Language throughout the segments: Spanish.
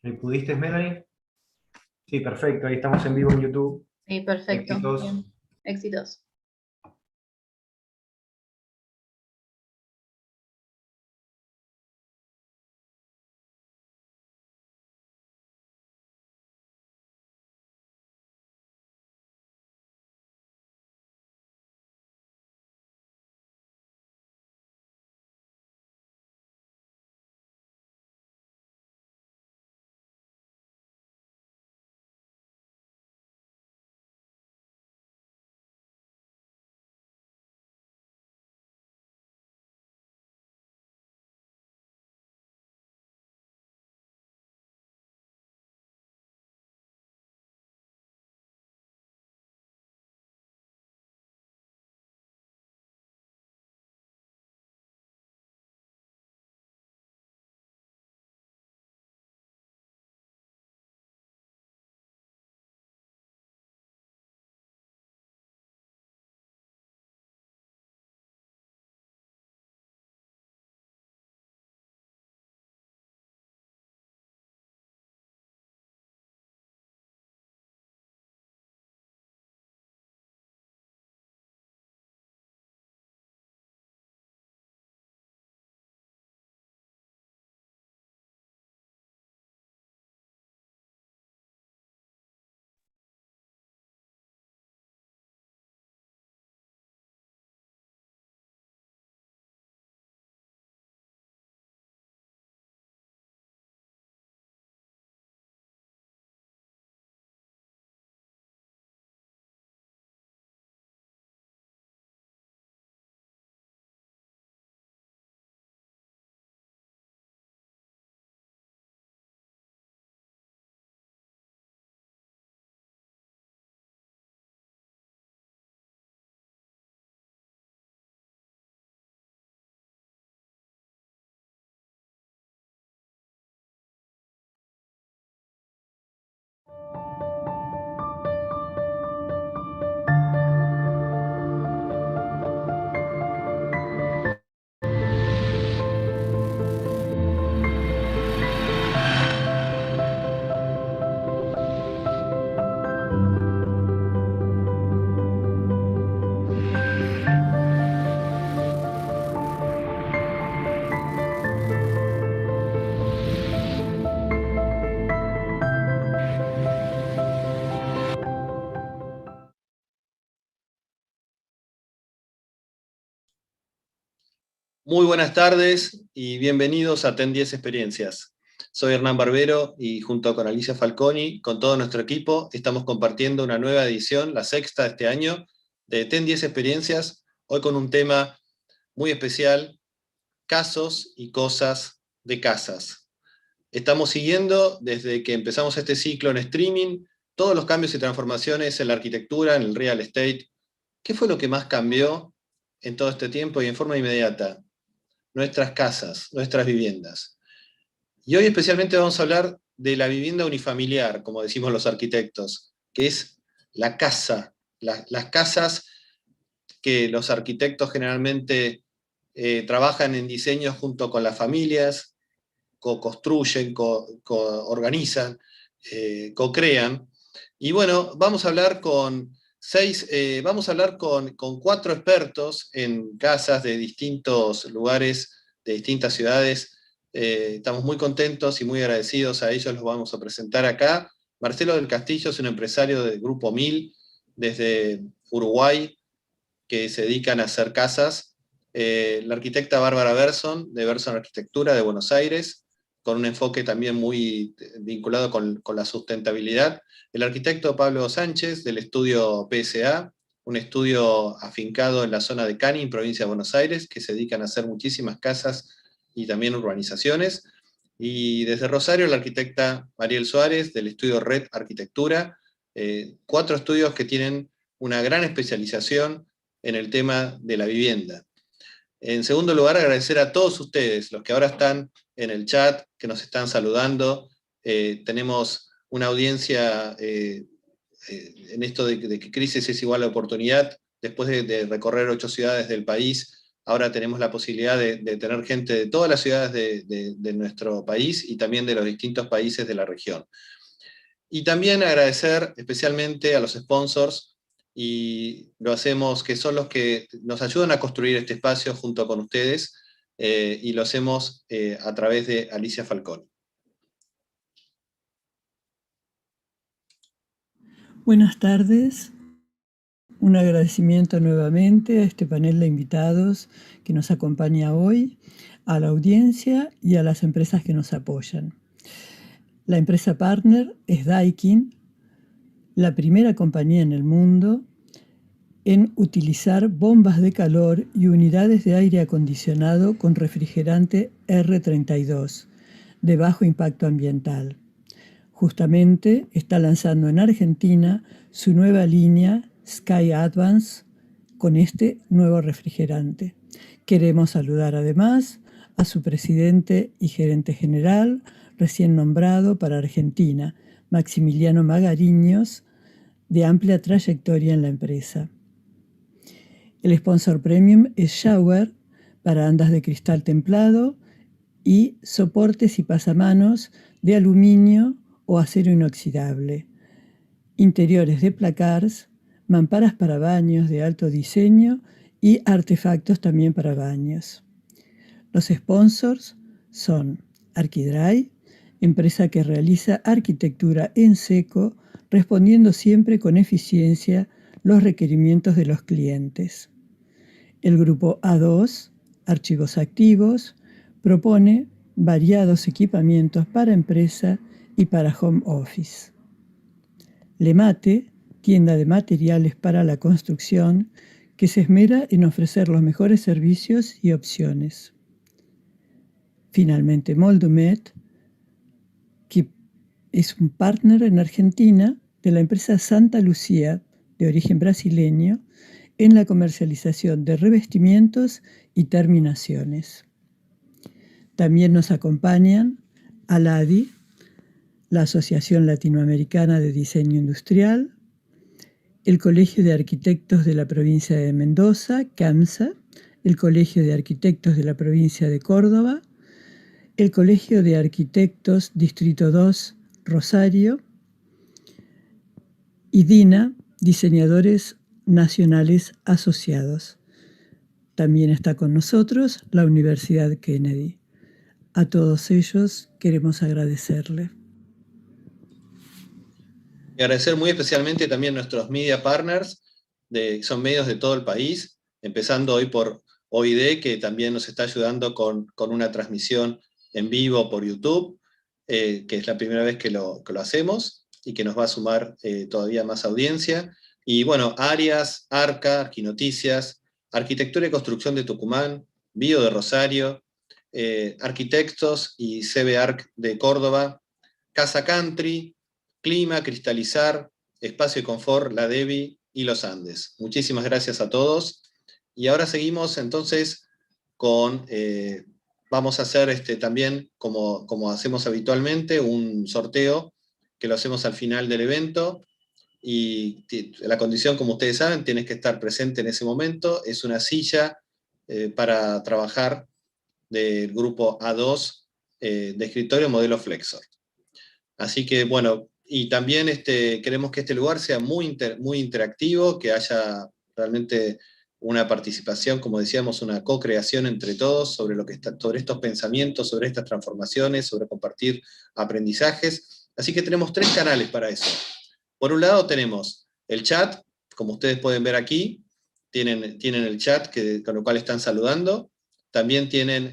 ¿Pudiste, Melanie? Sí, perfecto, ahí estamos en vivo en YouTube. Sí, perfecto. Éxitos. Bien. Éxitos. Muy buenas tardes y bienvenidos a TEN 10 Experiencias. Soy Hernán Barbero y junto con Alicia Falconi, con todo nuestro equipo, estamos compartiendo una nueva edición, la sexta de este año, de TEN 10 Experiencias, hoy con un tema muy especial, casos y cosas de casas. Estamos siguiendo desde que empezamos este ciclo en streaming, todos los cambios y transformaciones en la arquitectura, en el real estate. ¿Qué fue lo que más cambió en todo este tiempo y en forma inmediata? Nuestras casas, nuestras viviendas. Y hoy especialmente vamos a hablar de la vivienda unifamiliar, como decimos los arquitectos, que es la casa, las casas que los arquitectos generalmente trabajan en diseños junto con las familias, co-construyen, co-organizan, co-crean. Y bueno, vamos a hablar con vamos a hablar con 4 expertos en casas de distintos lugares, de distintas ciudades. Estamos muy contentos y muy agradecidos a ellos, los vamos a presentar acá. Marcelo del Castillo es un empresario del Grupo 1000 desde Uruguay, que se dedican a hacer casas. La arquitecta Bárbara Berson, de Berson Arquitectura de Buenos Aires, con un enfoque también muy vinculado con la sustentabilidad. El arquitecto Pablo Sánchez, del estudio PSA, un estudio afincado en la zona de Canning, provincia de Buenos Aires, que se dedican a hacer muchísimas casas y también urbanizaciones. Y desde Rosario, la arquitecta Mariel Suárez, del estudio Red Arquitectura, 4 estudios que tienen una gran especialización en el tema de la vivienda. En segundo lugar, agradecer a todos ustedes, los que ahora están en el chat, que nos están saludando. Tenemos una audiencia en esto de que crisis es igual a oportunidad. Después de recorrer 8 ciudades del país, ahora tenemos la posibilidad de tener gente de todas las ciudades de nuestro país y también de los distintos países de la región. Y también agradecer especialmente a los sponsors, y lo hacemos, que son los que nos ayudan a construir este espacio junto con ustedes, y lo hacemos a través de Alicia Falconi. Buenas tardes. Un agradecimiento nuevamente a este panel de invitados que nos acompaña hoy, a la audiencia y a las empresas que nos apoyan. La empresa partner es Daikin, la primera compañía en el mundo en utilizar bombas de calor y unidades de aire acondicionado con refrigerante R32 de bajo impacto ambiental. Justamente está lanzando en Argentina su nueva línea Sky Advance con este nuevo refrigerante. Queremos saludar además a su presidente y gerente general, recién nombrado para Argentina, Maximiliano Magariños, de amplia trayectoria en la empresa. El sponsor premium es Shower, para andas de cristal templado y soportes y pasamanos de aluminio o acero inoxidable, interiores de placars, mamparas para baños de alto diseño y artefactos también para baños. Los sponsors son Arquidry, empresa que realiza arquitectura en seco, respondiendo siempre con eficiencia los requerimientos de los clientes. El grupo A2, Archivos Activos, propone variados equipamientos para empresa y para home office. Lemate, tienda de materiales para la construcción, que se esmera en ofrecer los mejores servicios y opciones. Finalmente, Moldumet, que es un partner en Argentina de la empresa Santa Lucía, de origen brasileño, en la comercialización de revestimientos y terminaciones. También nos acompañan ALADI, la Asociación Latinoamericana de Diseño Industrial, el Colegio de Arquitectos de la Provincia de Mendoza, CAMSA, el Colegio de Arquitectos de la Provincia de Córdoba, el Colegio de Arquitectos Distrito 2, Rosario, y DINA, Diseñadores Nacionales Asociados. También está con nosotros la Universidad Kennedy. A todos ellos queremos agradecerle. Y agradecer muy especialmente también a nuestros media partners, son medios de todo el país, empezando hoy por OID, que también nos está ayudando con una transmisión en vivo por YouTube, que es la primera vez que lo hacemos y que nos va a sumar todavía más audiencia. Y bueno, Arias, Arca, Arquinoticias, Arquitectura y Construcción de Tucumán, Bio de Rosario, Arquitectos y CBARC de Córdoba, Casa Country, Clima, Cristalizar, Espacio y Confort, La Devi y Los Andes. Muchísimas gracias a todos. Y ahora seguimos entonces con, vamos a hacer también, como hacemos habitualmente, un sorteo que lo hacemos al final del evento. Y la condición, como ustedes saben, tienes que estar presente en ese momento. Es una silla para trabajar del grupo A2 de escritorio modelo Flexor. Así que, bueno, y también queremos que este lugar sea muy interactivo, que haya realmente una participación, como decíamos, una co-creación entre todos sobre estos pensamientos, sobre estas transformaciones, sobre compartir aprendizajes. Así que tenemos 3 canales para eso. Por un lado tenemos el chat, como ustedes pueden ver aquí, tienen el chat con lo cual están saludando. También tienen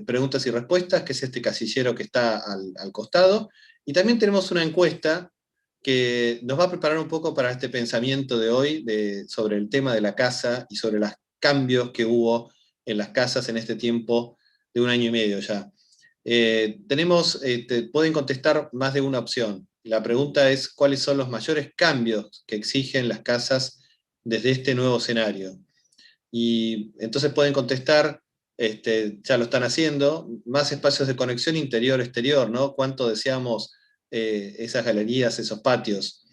preguntas y respuestas, que es este casillero que está al costado. Y también tenemos una encuesta que nos va a preparar un poco para este pensamiento de hoy sobre el tema de la casa y sobre los cambios que hubo en las casas en este tiempo de 1 año y medio ya. Pueden contestar más de una opción. La pregunta es: ¿cuáles son los mayores cambios que exigen las casas desde este nuevo escenario? Y entonces pueden contestar, ya lo están haciendo, más espacios de conexión interior-exterior, ¿no? ¿Cuánto deseamos esas galerías, esos patios?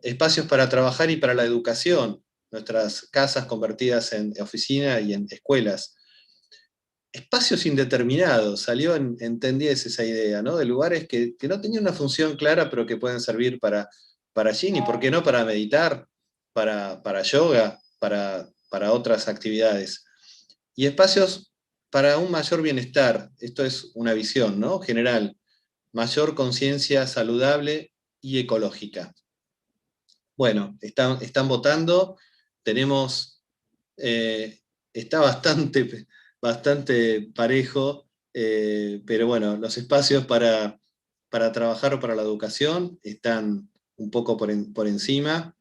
Espacios para trabajar y para la educación, nuestras casas convertidas en oficina y en escuelas. Espacios indeterminados, salió en TEN 10 esa idea, ¿no? De lugares que no tenían una función clara, pero que pueden servir para Yin, y por qué no para meditar, para yoga, para otras actividades. Y espacios para un mayor bienestar, esto es una visión, ¿no? General, mayor conciencia saludable y ecológica. Bueno, están votando, tenemos, está bastante parejo, pero bueno, los espacios para trabajar o para la educación están un poco por encima,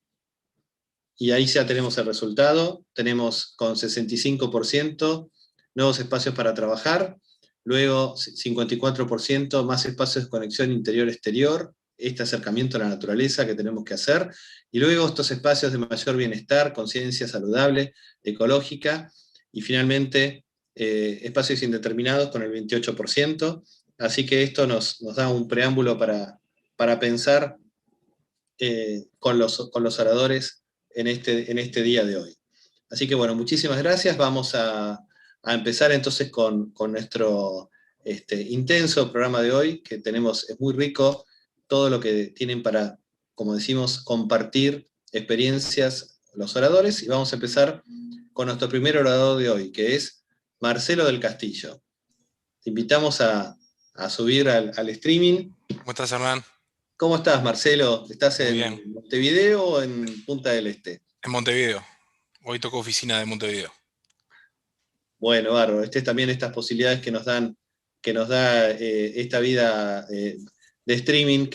y ahí ya tenemos el resultado. Tenemos con 65% nuevos espacios para trabajar, luego 54% más espacios de conexión interior-exterior, este acercamiento a la naturaleza que tenemos que hacer, y luego estos espacios de mayor bienestar, conciencia saludable, ecológica, y finalmente espacios indeterminados con el 28%, así que esto nos da un preámbulo para pensar con los oradores en este día de hoy. Así que bueno, muchísimas gracias. Vamos a empezar entonces con nuestro intenso programa de hoy, que es muy rico, todo lo que tienen para, como decimos, compartir experiencias los oradores, y vamos a empezar con nuestro primer orador de hoy, que es Marcelo del Castillo. Te invitamos a subir al streaming. ¿Cómo estás, Hernán? ¿Cómo estás, Marcelo? ¿Estás Muy en bien. Montevideo o en Punta del Este? En Montevideo. Hoy toco oficina de Montevideo. Bueno, bárbaro. También estas posibilidades que nos da esta vida de streaming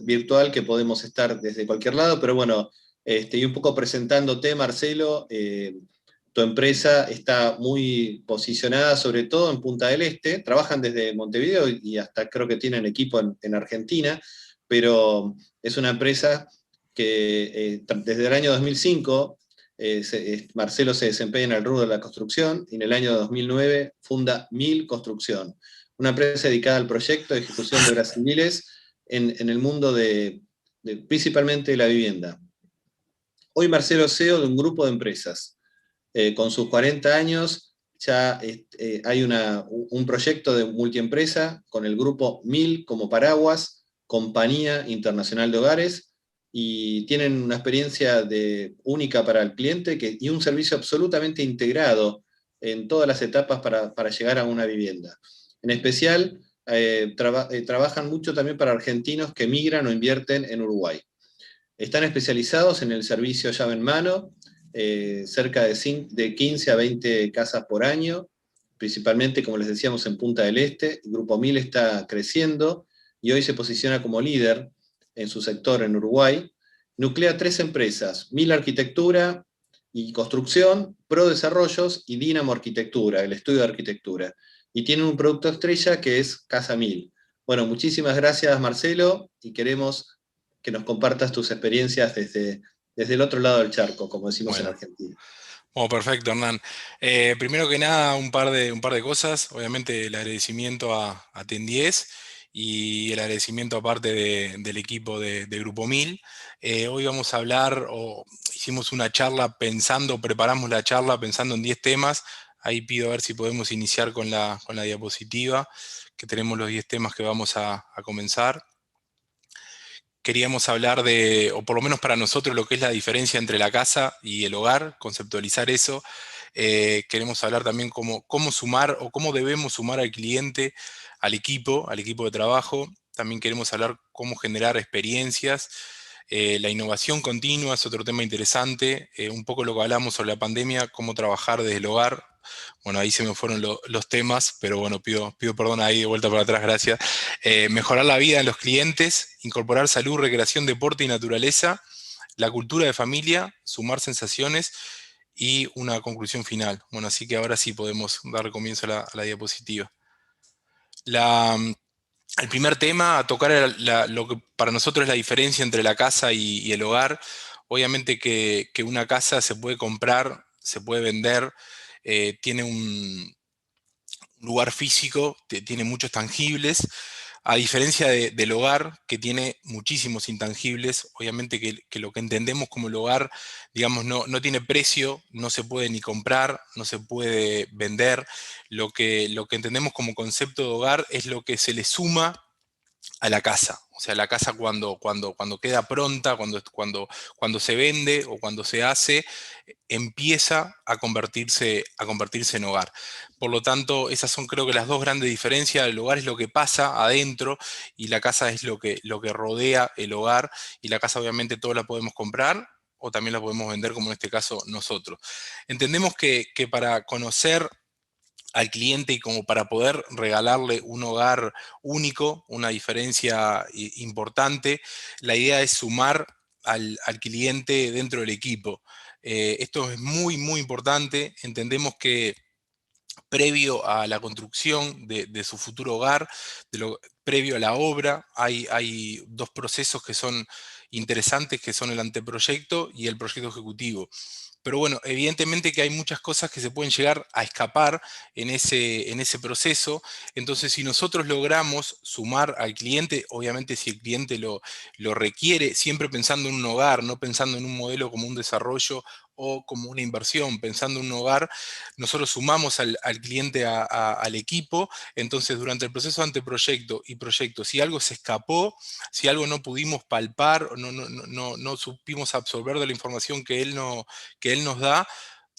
virtual, que podemos estar desde cualquier lado, pero bueno, y un poco presentándote, Marcelo, tu empresa está muy posicionada, sobre todo en Punta del Este. Trabajan desde Montevideo y hasta creo que tienen equipo en Argentina, pero es una empresa que desde el año 2005 Marcelo se desempeña en el rubro de la construcción, y en el año 2009 funda MIL Construcción, una empresa dedicada al proyecto de ejecución de obras civiles en el mundo principalmente de la vivienda. Hoy Marcelo es CEO de un grupo de empresas. Con sus 40 años ya hay un proyecto de multiempresa con el grupo MIL como paraguas, Compañía Internacional de Hogares, y tienen una experiencia única para el cliente y un servicio absolutamente integrado en todas las etapas para llegar a una vivienda. En especial, trabajan mucho también para argentinos que migran o invierten en Uruguay. Están especializados en el servicio llave en mano, cerca de 15 a 20 casas por año, principalmente, como les decíamos, en Punta del Este. El Grupo MIL está creciendo y hoy se posiciona como líder en su sector en Uruguay. Nuclea 3 empresas: MIL Arquitectura y Construcción, Pro Desarrollos y Dínamo Arquitectura, el estudio de arquitectura. Y tiene un producto estrella que es Casa MIL. Bueno, muchísimas gracias, Marcelo, y queremos que nos compartas tus experiencias desde el otro lado del charco, como decimos en Argentina. Bueno, perfecto, Hernán. Primero que nada, un par de cosas. Obviamente el agradecimiento a TEN 10 y el agradecimiento aparte del equipo de Grupo MIL. Hoy vamos a hablar, hicimos una charla preparamos la charla pensando en 10 temas. Ahí pido a ver si podemos iniciar con la diapositiva, que tenemos los 10 temas que vamos a comenzar. Queríamos hablar o por lo menos para nosotros, lo que es la diferencia entre la casa y el hogar, conceptualizar eso. Queremos hablar también cómo sumar o cómo debemos sumar al cliente, al equipo de trabajo. También queremos hablar cómo generar experiencias. La innovación continua es otro tema interesante. Un poco lo que hablamos sobre la pandemia, cómo trabajar desde el hogar. Bueno, ahí se me fueron los temas, pero bueno, pido perdón ahí de vuelta para atrás, gracias. Mejorar la vida de los clientes, incorporar salud, recreación, deporte y naturaleza, la cultura de familia, sumar sensaciones y una conclusión final. Bueno, así que ahora sí podemos dar comienzo a la diapositiva. El primer tema a tocar era lo que para nosotros es la diferencia entre la casa y el hogar. Obviamente que una casa se puede comprar, se puede vender, tiene un lugar físico, tiene muchos tangibles. A diferencia del hogar, que tiene muchísimos intangibles, obviamente que lo que entendemos como el hogar, digamos, no tiene precio, no se puede ni comprar, no se puede vender. Lo que entendemos como concepto de hogar es lo que se le suma a la casa. O sea, la casa cuando queda pronta, cuando se vende o cuando se hace, empieza a convertirse en hogar. Por lo tanto, esas son creo que las dos grandes diferencias. El hogar es lo que pasa adentro y la casa es lo que rodea el hogar. Y la casa obviamente todos la podemos comprar o también la podemos vender, como en este caso nosotros. Entendemos que para conocer al cliente y como para poder regalarle un hogar único, una diferencia importante, la idea es sumar al cliente dentro del equipo. Esto es muy, muy importante. Entendemos que previo a la construcción de su futuro hogar, previo a la obra, hay dos procesos que son interesantes, que son el anteproyecto y el proyecto ejecutivo. Pero bueno, evidentemente que hay muchas cosas que se pueden llegar a escapar en ese proceso. Entonces, si nosotros logramos sumar al cliente, obviamente si el cliente lo requiere, siempre pensando en un hogar, no pensando en un modelo como un desarrollo o como una inversión, pensando en un hogar, nosotros sumamos al cliente al equipo. Entonces, durante el proceso de anteproyecto y proyecto, si algo se escapó, si algo no pudimos palpar, no supimos absorber de la información que él nos da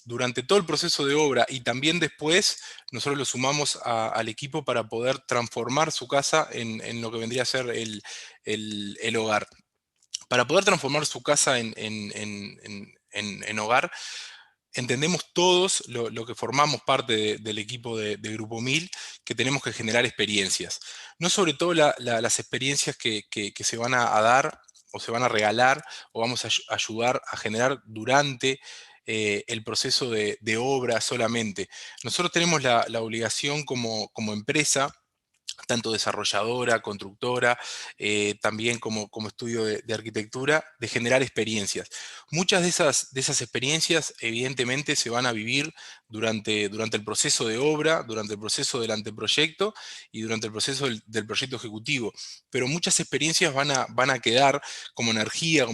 durante todo el proceso de obra y también después, nosotros lo sumamos al equipo para poder transformar su casa en lo que vendría a ser el hogar. Para poder transformar su casa en hogar, entendemos todos lo que formamos parte del equipo de Grupo 1000, que tenemos que generar experiencias. No sobre todo las experiencias que se van a dar o se van a regalar o vamos a ayudar a generar durante el proceso de obra solamente. Nosotros tenemos la obligación como empresa, tanto desarrolladora, constructora, también como estudio de arquitectura, de generar experiencias. Muchas de esas experiencias evidentemente se van a vivir durante el proceso de obra, durante el proceso del anteproyecto y durante el proceso del proyecto ejecutivo. Pero muchas experiencias van a quedar como energía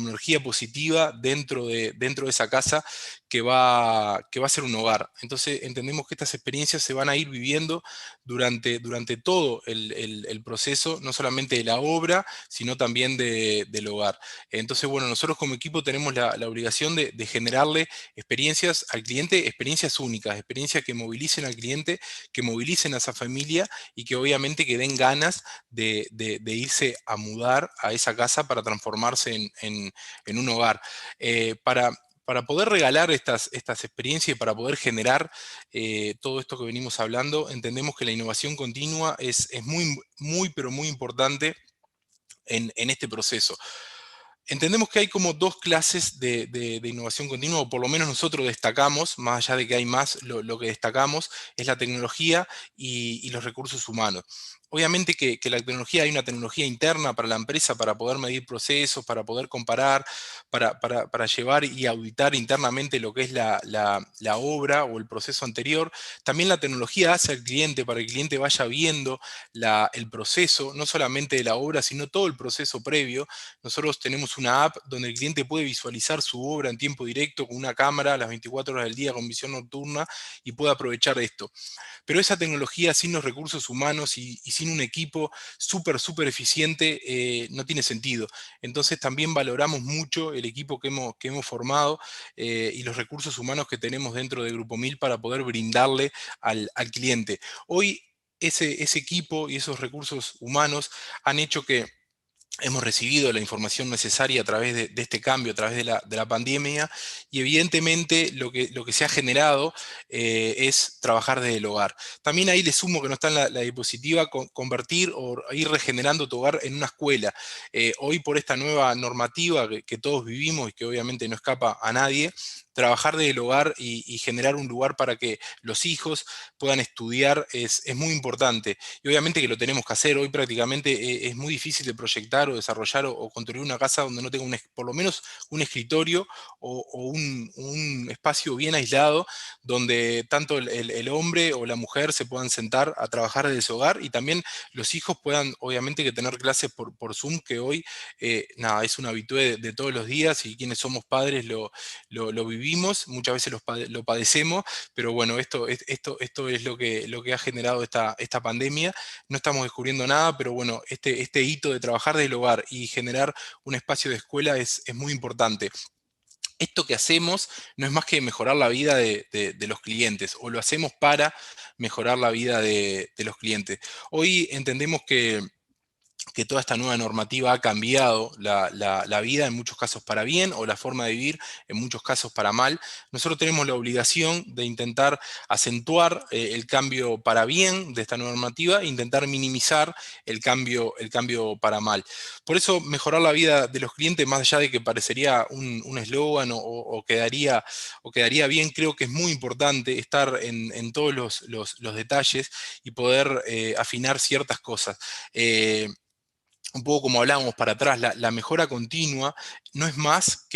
positiva dentro de esa casa que va a ser un hogar. Entonces entendemos que estas experiencias se van a ir viviendo durante todo el proceso, no solamente de la obra, sino también del hogar. Entonces, bueno, nosotros como equipo tenemos la obligación de generarle experiencias al cliente, experiencias únicas, experiencias que movilicen al cliente, que movilicen a esa familia y que obviamente que den ganas de irse a mudar a esa casa para transformarse en un hogar. Para poder regalar estas experiencias y para poder generar todo esto que venimos hablando, entendemos que la innovación continua es muy, muy, pero muy importante en este proceso. Entendemos que hay como dos clases de innovación continua, o por lo menos nosotros destacamos, más allá de que hay más, lo que destacamos es la tecnología y los recursos humanos. Obviamente que la tecnología, hay una tecnología interna para la empresa para poder medir procesos, para poder comparar, para llevar y auditar internamente lo que es la obra o el proceso anterior. También la tecnología hace al cliente para que el cliente vaya viendo el proceso, no solamente de la obra, sino todo el proceso previo. Nosotros tenemos una app donde el cliente puede visualizar su obra en tiempo directo con una cámara a las 24 horas del día con visión nocturna y puede aprovechar esto. Pero esa tecnología sin los recursos humanos y sin un equipo súper eficiente no tiene sentido. Entonces también valoramos mucho el equipo que hemos formado y los recursos humanos que tenemos dentro de Grupo 1000 para poder brindarle al cliente. Hoy ese equipo y esos recursos humanos han hecho que hemos recibido la información necesaria a través de este cambio, a través de la pandemia, y evidentemente lo que se ha generado es trabajar desde el hogar. También ahí le sumo que no está en la diapositiva convertir o ir regenerando tu hogar en una escuela. Hoy por esta nueva normativa que todos vivimos y que obviamente no escapa a nadie, trabajar desde el hogar y generar un lugar para que los hijos puedan estudiar es muy importante. Y obviamente que lo tenemos que hacer. Hoy prácticamente es muy difícil de proyectar o desarrollar o construir una casa donde no tenga por lo menos un escritorio o un espacio bien aislado donde tanto el hombre o la mujer se puedan sentar a trabajar desde su hogar y también los hijos puedan obviamente que tener clases por Zoom, que hoy nada, es una habitué de todos los días y quienes somos padres lo vivimos, muchas veces lo padecemos, pero bueno, esto es lo que ha generado esta pandemia. No estamos descubriendo nada, pero bueno, este hito de trabajar desde el hogar y generar un espacio de escuela es muy importante. Esto que hacemos no es más que mejorar la vida de los clientes, o lo hacemos para mejorar la vida de los clientes. Hoy entendemos que toda esta nueva normativa ha cambiado la vida, en muchos casos para bien, o la forma de vivir, en muchos casos para mal. Nosotros tenemos la obligación de intentar acentuar el cambio para bien de esta nueva normativa e intentar minimizar el cambio para mal. Por eso, mejorar la vida de los clientes, más allá de que parecería un eslogan o quedaría bien, creo que es muy importante estar en todos los detalles y poder afinar ciertas cosas. Un poco como hablábamos para atrás, la mejora continua no es más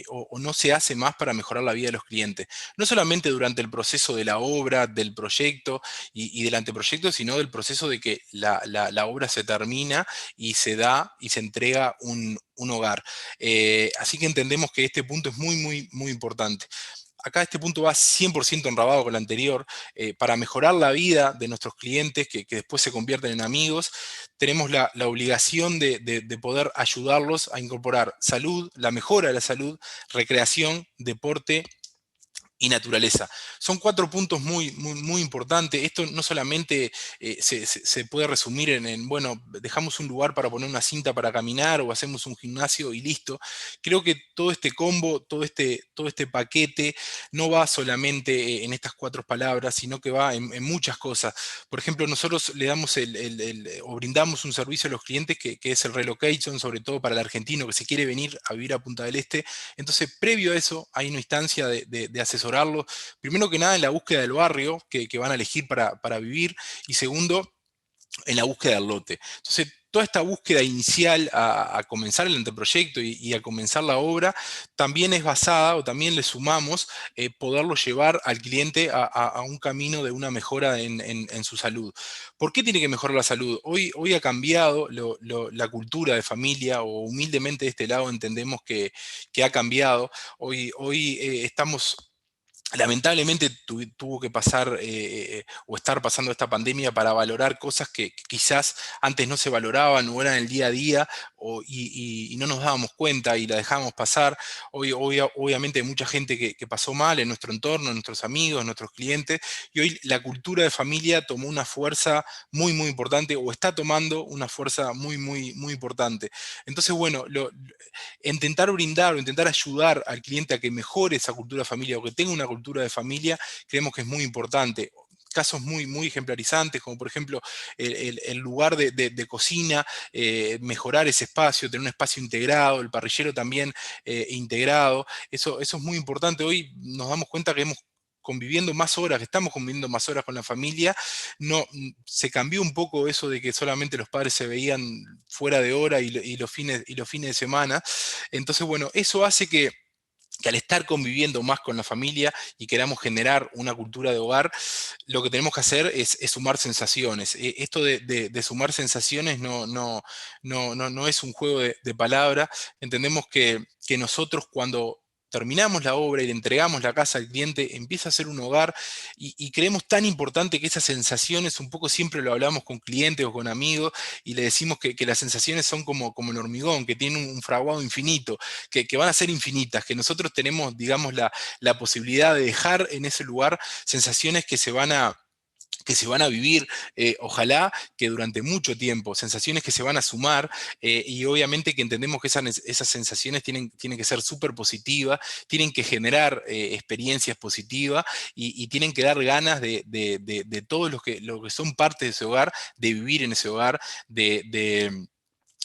o no se hace más para mejorar la vida de los clientes. No solamente durante el proceso de la obra, del proyecto y del anteproyecto, sino del proceso de que la obra se termina y se da y se entrega un hogar. Así que entendemos que este punto es muy importante. Acá este punto va 100% enrabado con el anterior. Para mejorar la vida de nuestros clientes, que después se convierten en amigos, tenemos la obligación de poder ayudarlos a incorporar salud, la mejora de la salud, recreación, deporte y naturaleza. Son 4 puntos muy importantes. Esto no solamente se puede resumir bueno, dejamos un lugar para poner una cinta para caminar o hacemos un gimnasio y listo. Creo que todo este combo, todo este paquete, no va solamente en estas 4 palabras, sino que va en muchas cosas. Por ejemplo, nosotros le damos o brindamos un servicio a los clientes que es el relocation, sobre todo para el argentino que se quiere venir a vivir a Punta del Este. Entonces, previo a eso, hay una instancia de asesorarlo, primero que nada en la búsqueda del barrio que van a elegir para vivir, y segundo, en la búsqueda del lote. Entonces, toda esta búsqueda inicial a comenzar el anteproyecto y a comenzar la obra, también es basada, o también le sumamos, poderlo llevar al cliente a un camino de una mejora en su salud. ¿Por qué tiene que mejorar la salud? Hoy ha cambiado la cultura de familia, o humildemente de este lado entendemos que ha cambiado. Hoy estamos... Lamentablemente tuvo que pasar o estar pasando esta pandemia para valorar cosas que quizás antes no se valoraban o eran el día a día y no nos dábamos cuenta y la dejábamos pasar. Hoy obviamente hay mucha gente que pasó mal en nuestro entorno, en nuestros amigos, en nuestros clientes, y hoy la cultura de familia tomó una fuerza muy importante, o está tomando una fuerza muy importante. Entonces, bueno, intentar brindar o intentar ayudar al cliente a que mejore esa cultura de familia o que tenga una cultura de familia, creemos que es muy importante. Casos muy ejemplarizantes, como por ejemplo el lugar de cocina, mejorar ese espacio, tener un espacio integrado, el parrillero también integrado. Eso es muy importante. Hoy nos damos cuenta que estamos conviviendo más horas con la familia. No, se cambió un poco eso de que solamente los padres se veían fuera de hora y los fines de semana. Entonces, bueno, eso hace que al estar conviviendo más con la familia y queramos generar una cultura de hogar, lo que tenemos que hacer es sumar sensaciones. Esto de sumar sensaciones no es un juego de palabras. Entendemos que nosotros, cuando terminamos la obra y le entregamos la casa al cliente, empieza a ser un hogar, y creemos tan importante que esas sensaciones, un poco siempre lo hablamos con clientes o con amigos, y le decimos que las sensaciones son como el hormigón, que tienen un fraguado infinito, que van a ser infinitas, que nosotros tenemos, digamos, la posibilidad de dejar en ese lugar sensaciones que se van a vivir, ojalá que durante mucho tiempo, sensaciones que se van a sumar, y obviamente que entendemos que esas sensaciones tienen que ser súper positivas, tienen que generar experiencias positivas, y tienen que dar ganas de todos los que son parte de ese hogar, de vivir en ese hogar, de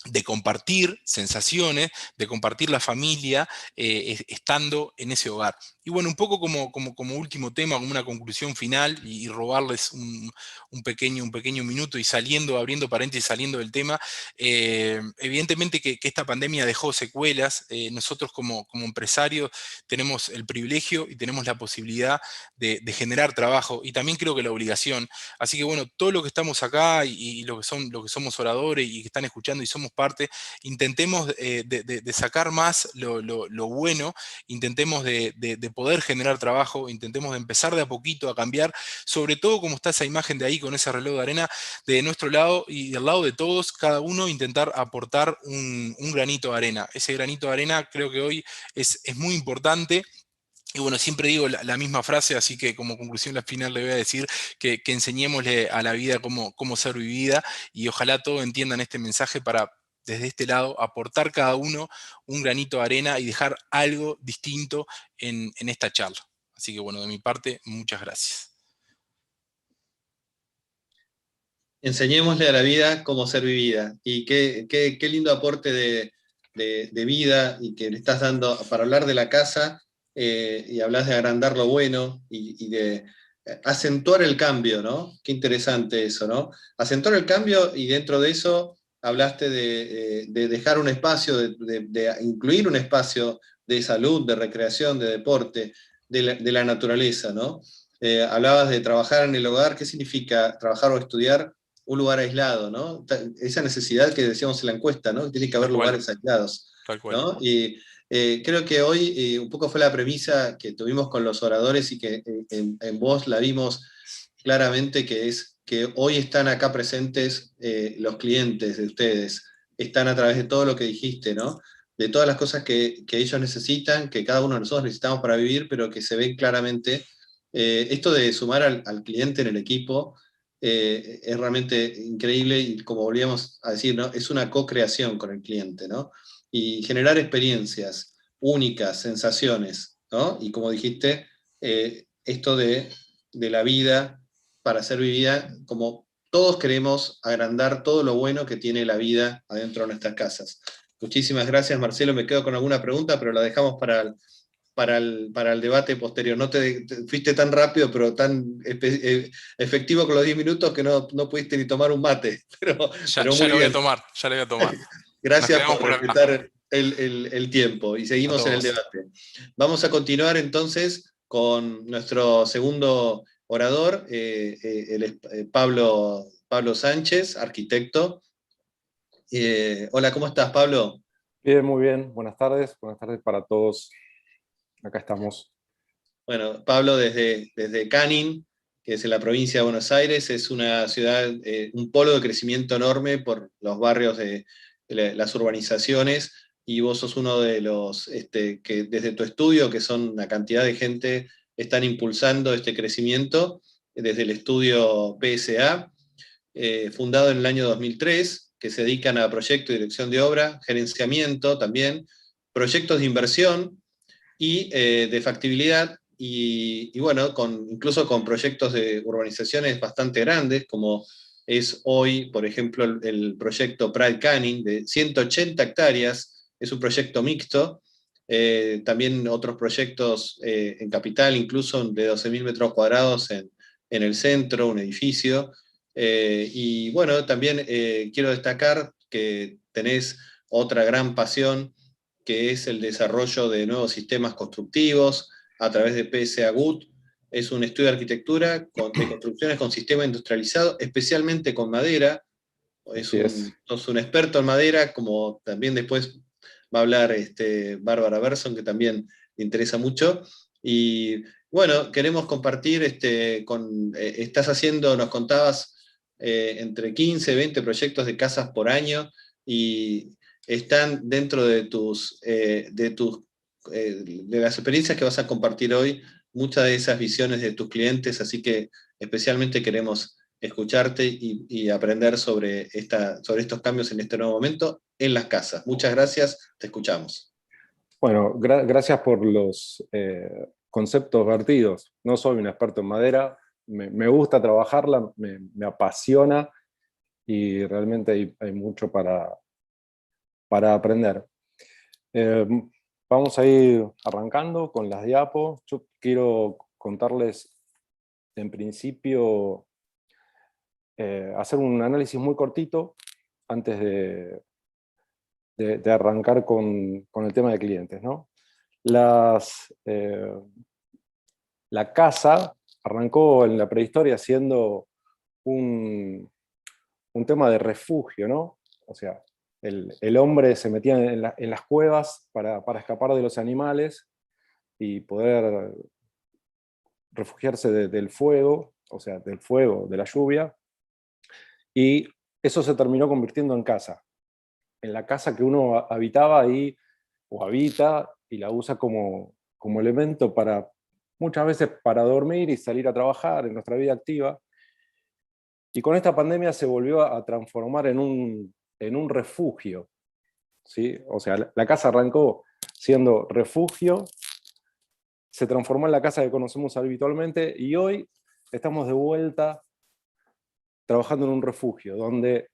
de compartir sensaciones, de compartir la familia, estando en ese hogar. Y bueno, un poco como último tema, como una conclusión final, y robarles un pequeño minuto y abriendo paréntesis, saliendo del tema, evidentemente que esta pandemia dejó secuelas. Nosotros como empresarios tenemos el privilegio y tenemos la posibilidad de generar trabajo, y también creo que la obligación. Así que bueno, todo lo que estamos acá y lo que somos oradores y que están escuchando y somos parte, intentemos de sacar más lo bueno, intentemos de poder generar trabajo, intentemos de empezar de a poquito a cambiar, sobre todo como está esa imagen de ahí con ese reloj de arena, de nuestro lado y del lado de todos, cada uno intentar aportar un granito de arena. Ese granito de arena creo que hoy es muy importante. Y bueno, siempre digo la misma frase, así que como conclusión al final le voy a decir que enseñémosle a la vida cómo ser vivida, y ojalá todos entiendan este mensaje para, desde este lado, aportar cada uno un granito de arena y dejar algo distinto en esta charla. Así que bueno, de mi parte, muchas gracias. Enseñémosle a la vida cómo ser vivida. Y qué lindo aporte de vida y que le estás dando para hablar de la casa, y hablas de agrandar lo bueno y de acentuar el cambio, ¿no? Qué interesante eso, ¿no? Acentuar el cambio, y dentro de eso hablaste de dejar un espacio, de incluir un espacio de salud, de recreación, de deporte, de la naturaleza, ¿no? Hablabas de trabajar en el hogar. ¿Qué significa trabajar o estudiar un lugar aislado, ¿no? Esa necesidad que decíamos en la encuesta, ¿no? Tiene que haber Tal cual, lugares aislados, tal cual. ¿no? Y creo que hoy un poco fue la premisa que tuvimos con los oradores, y que en vos la vimos claramente, que es que hoy están acá presentes los clientes de ustedes, están a través de todo lo que dijiste, ¿no? De todas las cosas que ellos necesitan, que cada uno de nosotros necesitamos para vivir, pero que se ven claramente. Esto de sumar al cliente en el equipo es realmente increíble, y como volvíamos a decir, ¿no? Es una co-creación con el cliente, ¿no? Y generar experiencias únicas, sensaciones, ¿no? Y como dijiste, esto de la vida para ser vivida, como todos queremos agrandar todo lo bueno que tiene la vida adentro de nuestras casas. Muchísimas gracias, Marcelo. Me quedo con alguna pregunta, pero la dejamos para el debate posterior. No te fuiste tan rápido, pero tan efectivo con los 10 minutos, que no pudiste ni tomar un mate. Pero Ya muy lo voy a bien. tomar, ya lo voy a tomar. Nos Gracias quedamos por por acá. respetar el tiempo, y A seguimos en el todos. debate. Vamos a continuar entonces con nuestro segundo orador, Pablo Sánchez, arquitecto. Hola, ¿cómo estás, Pablo? Bien, muy bien. Buenas tardes para todos. Acá estamos. Bueno, Pablo desde Canning, que es en la provincia de Buenos Aires, es una ciudad, un polo de crecimiento enorme por los barrios de las urbanizaciones, y vos sos uno de los que desde tu estudio, que son una cantidad de gente, están impulsando este crecimiento desde el estudio PSA, fundado en el año 2003, que se dedican a proyectos de dirección de obra, gerenciamiento también, proyectos de inversión y de factibilidad, y bueno, incluso con proyectos de urbanizaciones bastante grandes, como es hoy, por ejemplo, el proyecto Pride Canning, de 180 hectáreas, es un proyecto mixto. También otros proyectos en Capital, incluso de 12.000 metros cuadrados en el centro, un edificio. Y bueno, también quiero destacar que tenés otra gran pasión, que es el desarrollo de nuevos sistemas constructivos a través de PSA GUT. Es un estudio de arquitectura de construcciones con sistema industrializado, especialmente con madera. Sos un experto en madera, como también después va a hablar Bárbara Berson, que también le interesa mucho. Y bueno, queremos compartir, estás haciendo, nos contabas, entre 15 y 20 proyectos de casas por año, y están dentro de de las experiencias que vas a compartir hoy, muchas de esas visiones de tus clientes, así que especialmente queremos escucharte y aprender sobre estos cambios en este nuevo momento en las casas. Muchas gracias, te escuchamos. Bueno, gracias por los conceptos vertidos. No soy un experto en madera, me gusta trabajarla, me apasiona, y realmente hay mucho para para aprender. Vamos a ir arrancando con las diapos. Yo quiero contarles, en principio, hacer un análisis muy cortito antes de arrancar con el tema de clientes, ¿no? La casa arrancó en la prehistoria siendo un tema de refugio, ¿no? O sea, el hombre se metía en las cuevas para escapar de los animales y poder refugiarse del fuego, o sea, del fuego, de la lluvia, y eso se terminó convirtiendo en casa. En la casa que uno habitaba ahí, o habita, y la usa como elemento para, muchas veces para dormir y salir a trabajar en nuestra vida activa. Y con esta pandemia se volvió a transformar en un refugio, ¿sí? O sea, la casa arrancó siendo refugio, se transformó en la casa que conocemos habitualmente, y hoy estamos de vuelta trabajando en un refugio, donde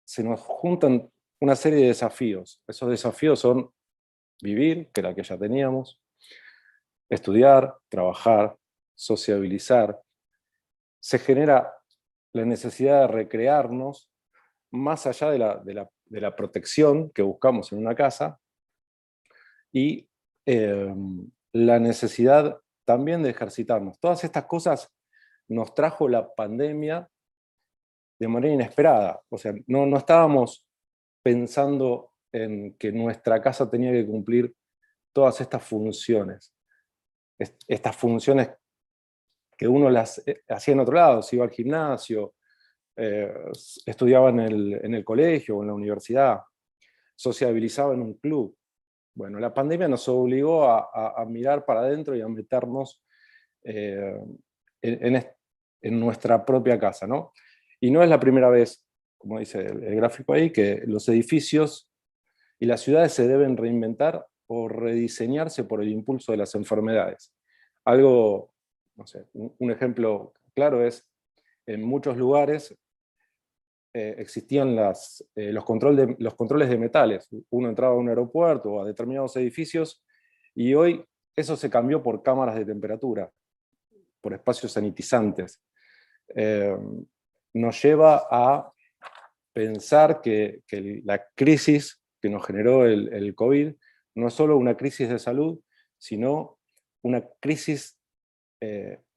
se nos juntan una serie de desafíos. Esos desafíos son vivir, que era que ya teníamos, estudiar, trabajar, sociabilizar. Se genera la necesidad de recrearnos, más allá de la protección que buscamos en una casa, y la necesidad también de ejercitarnos. Todas estas cosas nos trajo la pandemia de manera inesperada. O sea, no estábamos pensando en que nuestra casa tenía que cumplir todas estas funciones. Estas funciones que uno las hacía en otro lado, se iba al gimnasio, estudiaba en el colegio o en la universidad, sociabilizaba en un club. Bueno, la pandemia nos obligó a mirar para adentro y a meternos en nuestra propia casa, ¿no? Y no es la primera vez, como dice el gráfico ahí, que los edificios y las ciudades se deben reinventar o rediseñarse por el impulso de las enfermedades. Algo, no sé, un ejemplo claro es, en muchos lugares existían los controles de metales. Uno entraba a un aeropuerto o a determinados edificios, y hoy eso se cambió por cámaras de temperatura, por espacios sanitizantes. Nos lleva a pensar que la crisis que nos generó el COVID no es solo una crisis de salud, sino una crisis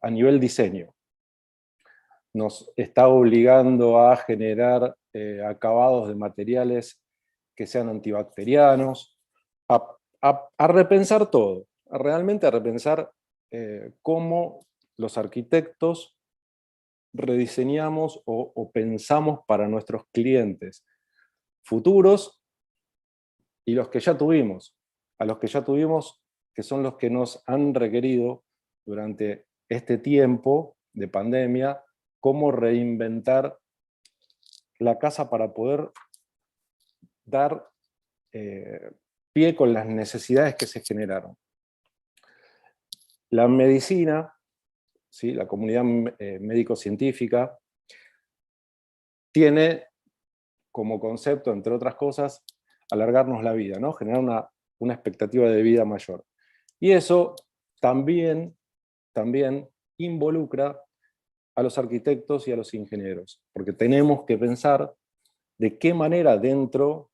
a nivel diseño. Nos está obligando a generar acabados de materiales que sean antibacterianos, a repensar todo, realmente a repensar cómo los arquitectos rediseñamos o pensamos para nuestros clientes futuros y los que ya tuvimos. A los que ya tuvimos, que son los que nos han requerido durante este tiempo de pandemia, cómo reinventar la casa para poder dar pie con las necesidades que se generaron. La medicina, ¿sí? La comunidad médico-científica, tiene como concepto, entre otras cosas, alargarnos la vida, ¿no? Generar una expectativa de vida mayor. Y eso también involucra a los arquitectos y a los ingenieros, porque tenemos que pensar de qué manera dentro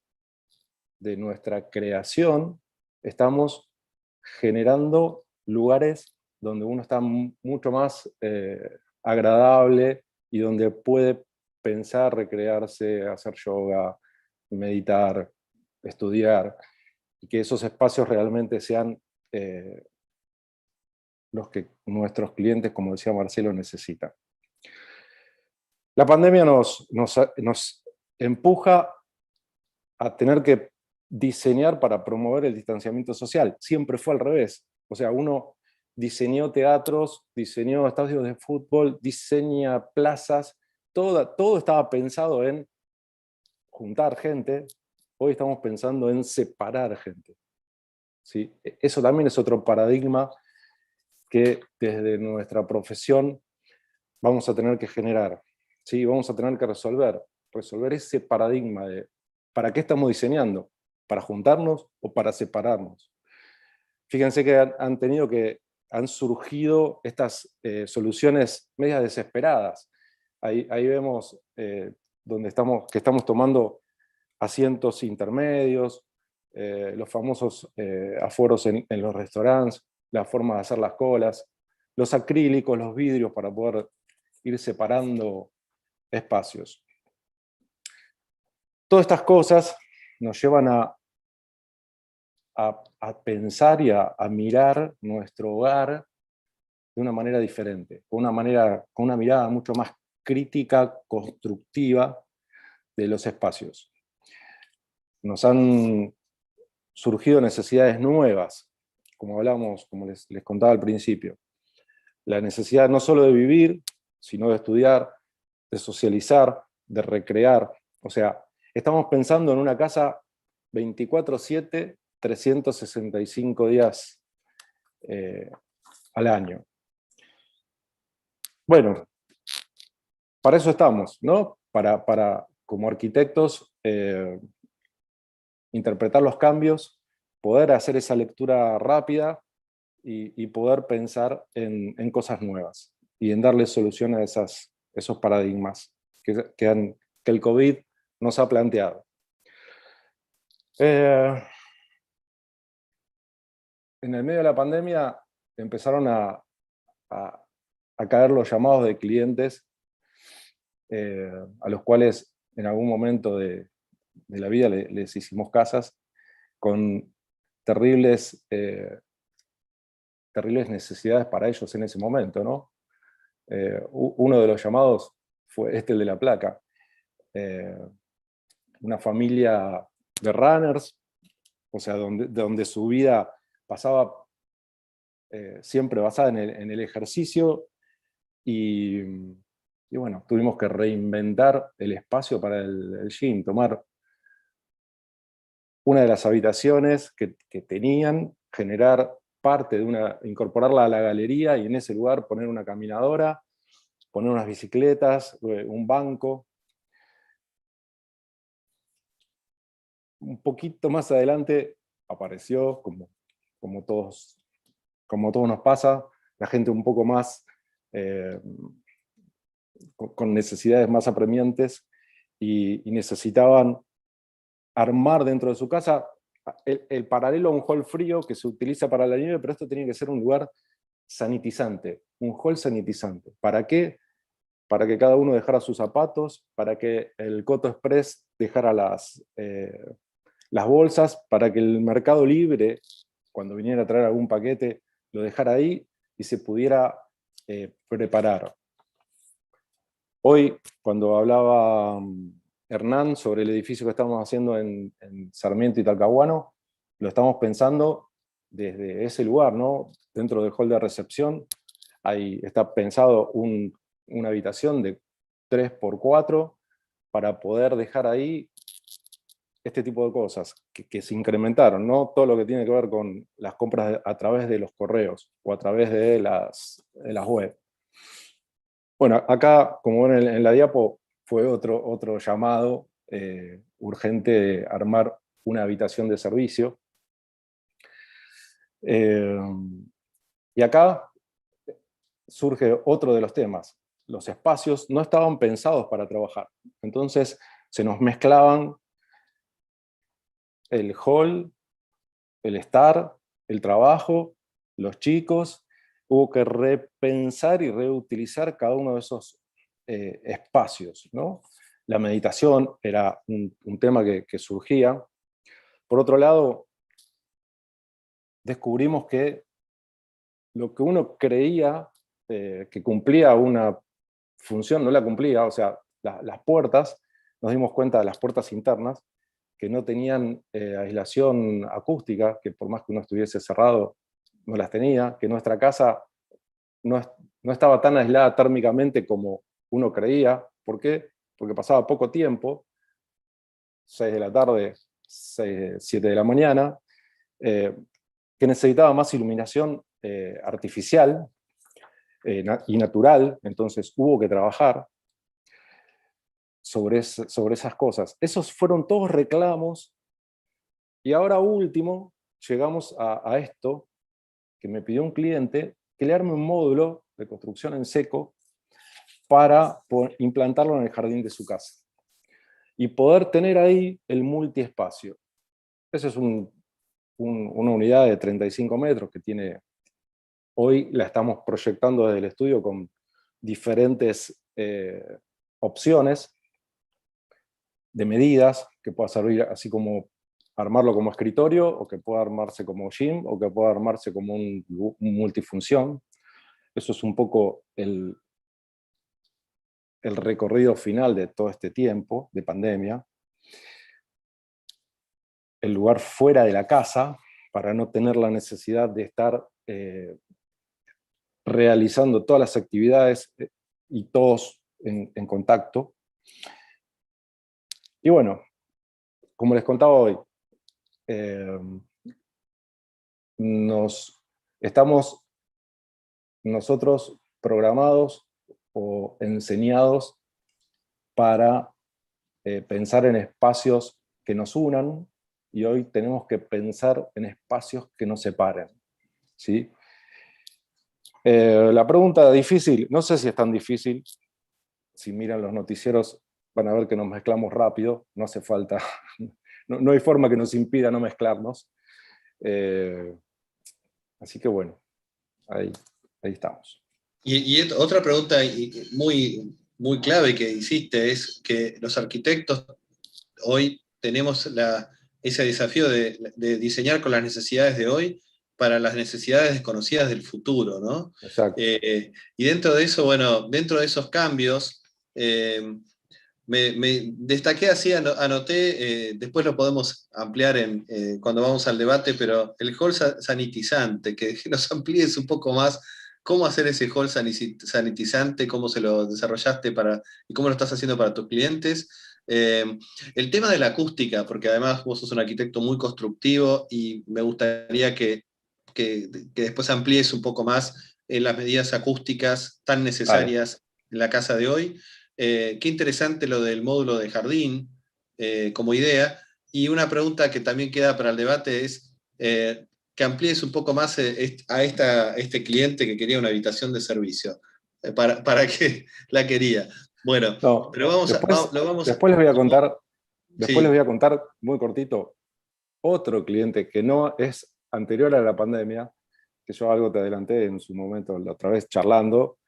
de nuestra creación estamos generando lugares donde uno está mucho más agradable y donde puede pensar, recrearse, hacer yoga, meditar, estudiar, y que esos espacios realmente sean los que nuestros clientes, como decía Marcelo, necesitan. La pandemia nos empuja a tener que diseñar para promover el distanciamiento social. Siempre fue al revés. O sea, uno diseñó teatros, diseñó estadios de fútbol, diseña plazas, todo estaba pensado en juntar gente. Hoy estamos pensando en separar gente. ¿Sí? Eso también es otro paradigma que desde nuestra profesión vamos a tener que generar. ¿Sí? Vamos a tener que resolver ese paradigma de ¿Para qué estamos diseñando? ¿Para juntarnos o para separarnos? Fíjense que han surgido estas soluciones medias desesperadas. Ahí vemos donde estamos tomando asientos intermedios, los famosos aforos en los restaurantes, la forma de hacer las colas, los acrílicos, los vidrios para poder ir separando espacios. Todas estas cosas nos llevan a pensar y a mirar nuestro hogar de una manera diferente, con una mirada mucho más crítica, constructiva de los espacios. Nos han surgido necesidades nuevas, como hablamos, como les contaba al principio. La necesidad no solo de vivir, sino de estudiar, de socializar, de recrear. O sea, estamos pensando en una casa 24/7, 365 días al año. Bueno, para eso estamos, ¿no? Para como arquitectos, interpretar los cambios, poder hacer esa lectura rápida y poder pensar en cosas nuevas y en darle solución a esos paradigmas que el COVID nos ha planteado. En el medio de la pandemia empezaron a caer los llamados de clientes a los cuales en algún momento de la vida les hicimos casas con terribles necesidades para ellos en ese momento, ¿no? Uno de los llamados fue el de la placa. Una familia de runners, o sea, donde su vida pasaba siempre basada en el ejercicio, y bueno, tuvimos que reinventar el espacio para el gym, tomar una de las habitaciones que tenían, generar parte incorporarla a la galería, y en ese lugar poner una caminadora, poner unas bicicletas, un banco. Un poquito más adelante apareció, como todos nos pasa, la gente un poco más con necesidades más apremiantes, y necesitaban armar dentro de su casa el paralelo a un hall frío que se utiliza para la nieve, pero esto tenía que ser un lugar sanitizante, un hall sanitizante. ¿Para qué? Para que cada uno dejara sus zapatos, para que el Coto Express dejara las bolsas, para que el Mercado Libre, cuando viniera a traer algún paquete, lo dejara ahí y se pudiera preparar. Hoy, cuando hablaba Hernán sobre el edificio que estamos haciendo en Sarmiento y Talcahuano, lo estamos pensando desde ese lugar, ¿no? Dentro del hall de recepción está pensado una habitación de 3x4 para poder dejar ahí este tipo de cosas que se incrementaron, ¿no? Todo lo que tiene que ver con las compras a través de los correos o a través de las web. Bueno, acá, como ven en la diapo, fue otro llamado urgente de armar una habitación de servicio. Y acá surge otro de los temas. Los espacios no estaban pensados para trabajar. Entonces se nos mezclaban el hall, el estar, el trabajo, los chicos. Hubo que repensar y reutilizar cada uno de esos espacios, ¿no? La meditación era un tema que surgía. Por otro lado, descubrimos que lo que uno creía que cumplía una función, no la cumplía. O sea, las puertas, nos dimos cuenta de las puertas internas, que no tenían aislación acústica, que por más que uno estuviese cerrado, no las tenía, que nuestra casa no estaba tan aislada térmicamente como uno creía. ¿Por qué? Porque pasaba poco tiempo, 6 de la tarde, 7 de la mañana, que necesitaba más iluminación artificial y natural, entonces hubo que trabajar. sobre esas cosas. Esos fueron todos reclamos, y ahora último llegamos a esto que me pidió un cliente, que le arme un módulo de construcción en seco para implantarlo en el jardín de su casa y poder tener ahí el multiespacio. Esa es una unidad de 35 metros que tiene, hoy la estamos proyectando desde el estudio con diferentes opciones de medidas, que pueda servir así como armarlo como escritorio, o que pueda armarse como gym, o que pueda armarse como un multifunción. Eso es un poco el recorrido final de todo este tiempo de pandemia. El lugar fuera de la casa, para no tener la necesidad de estar realizando todas las actividades y todos en contacto. Y bueno, como les contaba hoy, estamos nosotros programados o enseñados para pensar en espacios que nos unan, y hoy tenemos que pensar en espacios que nos separen, ¿sí? La pregunta difícil, no sé si es tan difícil, si miran los noticieros van a ver que nos mezclamos rápido, no hace falta, no hay forma que nos impida no mezclarnos. Así que bueno, ahí estamos. Y otra pregunta muy, muy clave que hiciste es que los arquitectos hoy tenemos ese desafío de diseñar con las necesidades de hoy para las necesidades desconocidas del futuro, ¿no? Exacto. Y dentro de eso, bueno, dentro de esos cambios, me destaqué así, anoté, después lo podemos ampliar cuando vamos al debate, pero el hall sanitizante, que nos amplíes un poco más cómo hacer ese hall sanitizante, cómo se lo desarrollaste y cómo lo estás haciendo para tus clientes. El tema de la acústica, porque además vos sos un arquitecto muy constructivo y me gustaría que después amplíes un poco más en las medidas acústicas tan necesarias en la casa de hoy. Qué interesante lo del módulo de jardín como idea. Y una pregunta que también queda para el debate es que amplíes un poco más a este cliente que quería una habitación de servicio. ¿Para qué la quería? Bueno, no, pero después les voy a contar, sí. les voy a contar muy cortito otro cliente que no es anterior a la pandemia, que yo algo te adelanté en su momento, la otra vez charlando,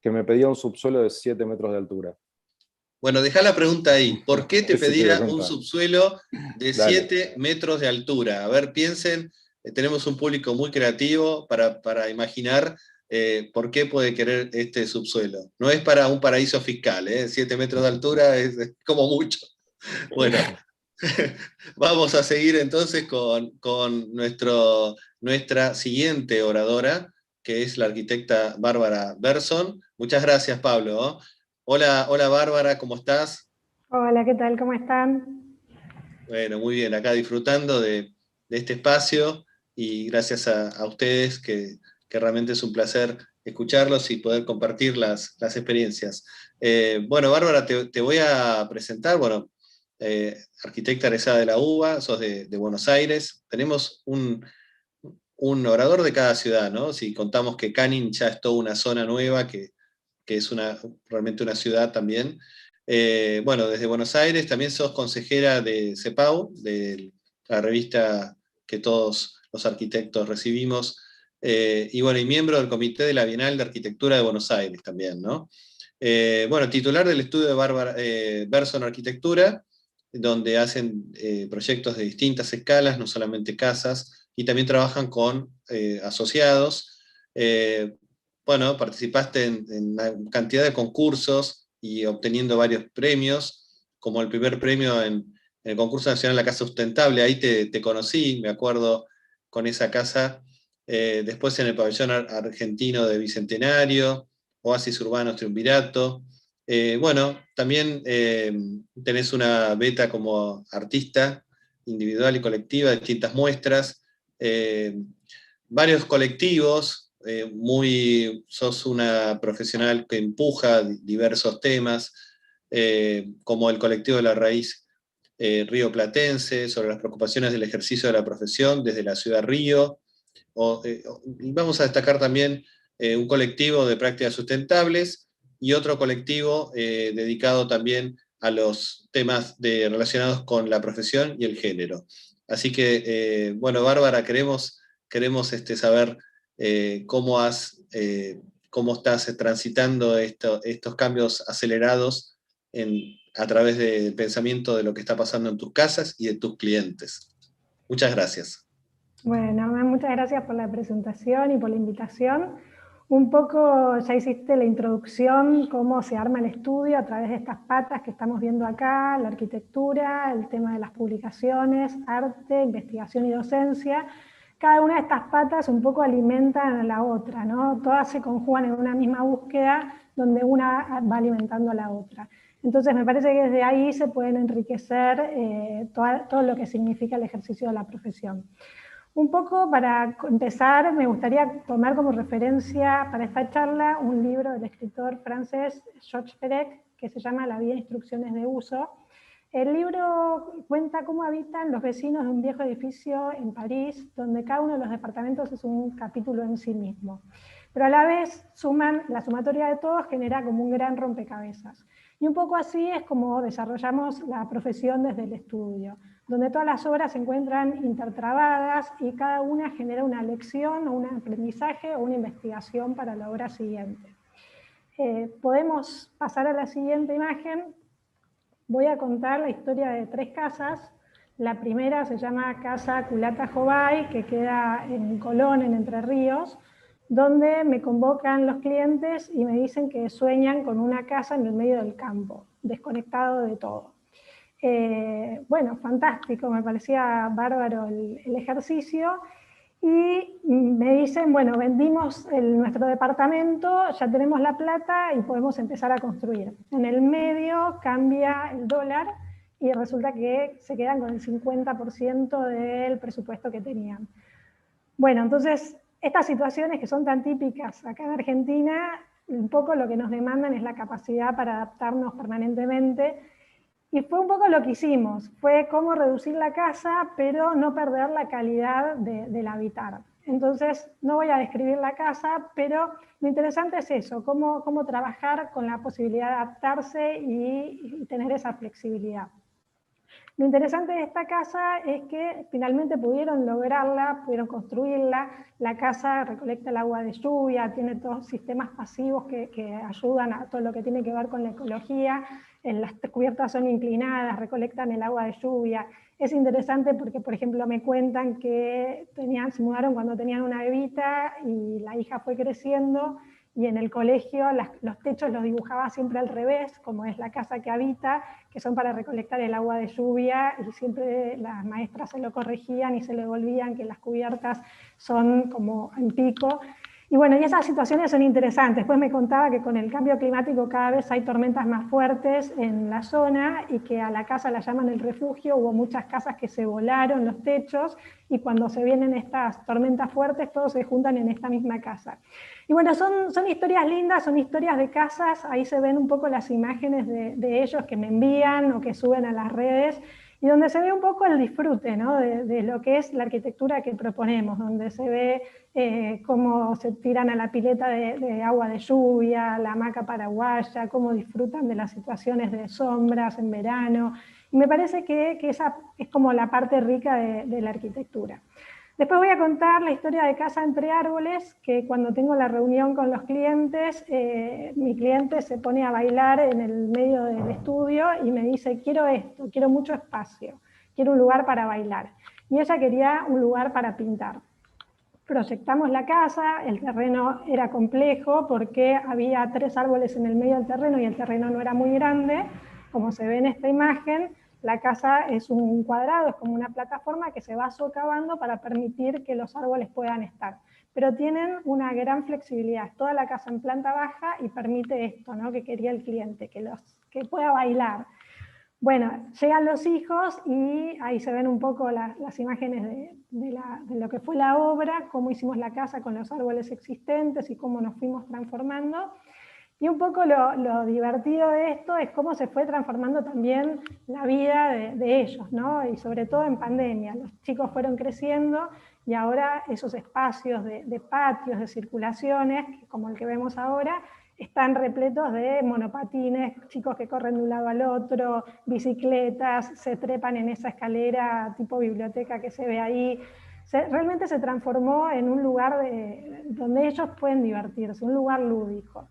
que me pedía un subsuelo de 7 metros de altura. Bueno, dejá la pregunta ahí. ¿Por qué te pedía un contar. subsuelo de 7 metros de altura? A ver, piensen, tenemos un público muy creativo para imaginar por qué puede querer este subsuelo. No es para un paraíso fiscal, 7 metros de altura es como mucho. Bueno, vamos a seguir entonces con nuestra siguiente oradora, que es la arquitecta Bárbara Berson. Muchas gracias, Pablo. Hola, hola Bárbara, ¿cómo estás? Hola, ¿qué tal? ¿Cómo están? Bueno, muy bien, acá disfrutando de este espacio y gracias a ustedes, que realmente es un placer escucharlos y poder compartir las experiencias. Bueno, Bárbara, te voy a presentar, bueno, arquitecta egresada de la UBA, sos de Buenos Aires. Tenemos un orador de cada ciudad, ¿no? Si contamos que Canning ya es toda una zona nueva, que es realmente una ciudad también. Bueno, desde Buenos Aires también sos consejera de CEPAU, de la revista que todos los arquitectos recibimos, y bueno, y miembro del comité de la Bienal de Arquitectura de Buenos Aires también, ¿no? Bueno, titular del estudio de Bárbara Berson Arquitectura, donde hacen proyectos de distintas escalas, no solamente casas, y también trabajan con asociados. Bueno, participaste en una cantidad de concursos y obteniendo varios premios, como el primer premio en el concurso nacional La Casa Sustentable. Ahí te conocí, me acuerdo, con esa casa. Después en el pabellón argentino de Bicentenario, Oasis Urbanos Triunvirato. Bueno, también tenés una beta como artista individual y colectiva, distintas muestras, varios colectivos, sos una profesional que empuja diversos temas. como el colectivo de la raíz Río Platense, sobre las preocupaciones del ejercicio de la profesión desde la ciudad Río. Vamos a destacar también un colectivo de prácticas sustentables y otro colectivo dedicado también a los temas relacionados con la profesión y el género. Así que, bueno, Bárbara, queremos saber cómo estás transitando estos cambios acelerados a través del pensamiento de lo que está pasando en tus casas y de tus clientes. Muchas gracias. Bueno, muchas gracias por la presentación y por la invitación. Un poco ya hiciste la introducción, cómo se arma el estudio a través de estas patas que estamos viendo acá, la arquitectura, el tema de las publicaciones, arte, investigación y docencia. Cada una de estas patas un poco alimentan a la otra, ¿no? Todas se conjugan en una misma búsqueda donde una va alimentando a la otra. Entonces me parece que desde ahí se pueden enriquecer todo lo que significa el ejercicio de la profesión. Un poco para empezar, me gustaría tomar como referencia para esta charla un libro del escritor francés Georges Perec, que se llama La vida e instrucciones de uso. El libro cuenta cómo habitan los vecinos de un viejo edificio en París, donde cada uno de los departamentos es un capítulo en sí mismo. Pero a la vez la sumatoria de todos genera como un gran rompecabezas. Y un poco así es como desarrollamos la profesión desde el estudio, donde todas las obras se encuentran intertrabadas y cada una genera una lección o un aprendizaje o una investigación para la obra siguiente. Podemos pasar a la siguiente imagen. Voy a contar la historia de 3 casas. La primera se llama Casa Culata Jobay, que queda en Colón, en Entre Ríos, donde me convocan los clientes y me dicen que sueñan con una casa en el medio del campo, desconectado de todo. Bueno, fantástico, me parecía bárbaro el ejercicio. Y me dicen, bueno, vendimos nuestro departamento, ya tenemos la plata y podemos empezar a construir. En el medio cambia el dólar y resulta que se quedan con el 50% del presupuesto que tenían. Bueno, entonces, estas situaciones que son tan típicas acá en Argentina, un poco lo que nos demandan es la capacidad para adaptarnos permanentemente. Y fue un poco lo que hicimos, fue cómo reducir la casa, pero no perder la calidad del habitar. Entonces, no voy a describir la casa, pero lo interesante es eso, cómo trabajar con la posibilidad de adaptarse y tener esa flexibilidad. Lo interesante de esta casa es que finalmente pudieron lograrla, pudieron construirla. La casa recolecta el agua de lluvia, tiene todos sistemas pasivos que ayudan a todo lo que tiene que ver con la ecología. Las cubiertas son inclinadas, recolectan el agua de lluvia. Es interesante porque, por ejemplo, me cuentan que se mudaron cuando tenían una bebita y la hija fue creciendo y en el colegio los techos los dibujaba siempre al revés, como es la casa que habita, que son para recolectar el agua de lluvia, y siempre las maestras se lo corregían y se le devolvían que las cubiertas son como en pico. Y bueno, y esas situaciones son interesantes. Después me contaba que con el cambio climático cada vez hay tormentas más fuertes en la zona y que a la casa la llaman el refugio. Hubo muchas casas que se volaron los techos y cuando se vienen estas tormentas fuertes todos se juntan en esta misma casa. Y bueno, son historias lindas, son historias de casas. Ahí se ven un poco las imágenes de ellos que me envían o que suben a las redes, y donde se ve un poco el disfrute, ¿no? de lo que es la arquitectura que proponemos, donde se ve cómo se tiran a la pileta de agua de lluvia, la hamaca paraguaya, cómo disfrutan de las situaciones de sombras en verano. Y me parece que esa es como la parte rica de la arquitectura. Después voy a contar la historia de Casa Entre Árboles, que cuando tengo la reunión con los clientes, mi cliente se pone a bailar en el medio del estudio y me dice, quiero esto, quiero mucho espacio, quiero un lugar para bailar. Y ella quería un lugar para pintar. Proyectamos la casa, el terreno era complejo porque había 3 árboles en el medio del terreno y el terreno no era muy grande, como se ve en esta imagen. La casa es un cuadrado, es como una plataforma que se va socavando para permitir que los árboles puedan estar. Pero tienen una gran flexibilidad. Toda la casa en planta baja y permite esto, ¿no? Que quería el cliente, que pueda bailar. Bueno, llegan los hijos y ahí se ven un poco las imágenes de lo que fue la obra, cómo hicimos la casa con los árboles existentes y cómo nos fuimos transformando. Y un poco lo divertido de esto es cómo se fue transformando también la vida de ellos, ¿no? Y sobre todo en pandemia. Los chicos fueron creciendo y ahora esos espacios de patios, de circulaciones, como el que vemos ahora, están repletos de monopatines, chicos que corren de un lado al otro, bicicletas, se trepan en esa escalera tipo biblioteca que se ve ahí. Realmente se transformó en un lugar donde ellos pueden divertirse, un lugar lúdico.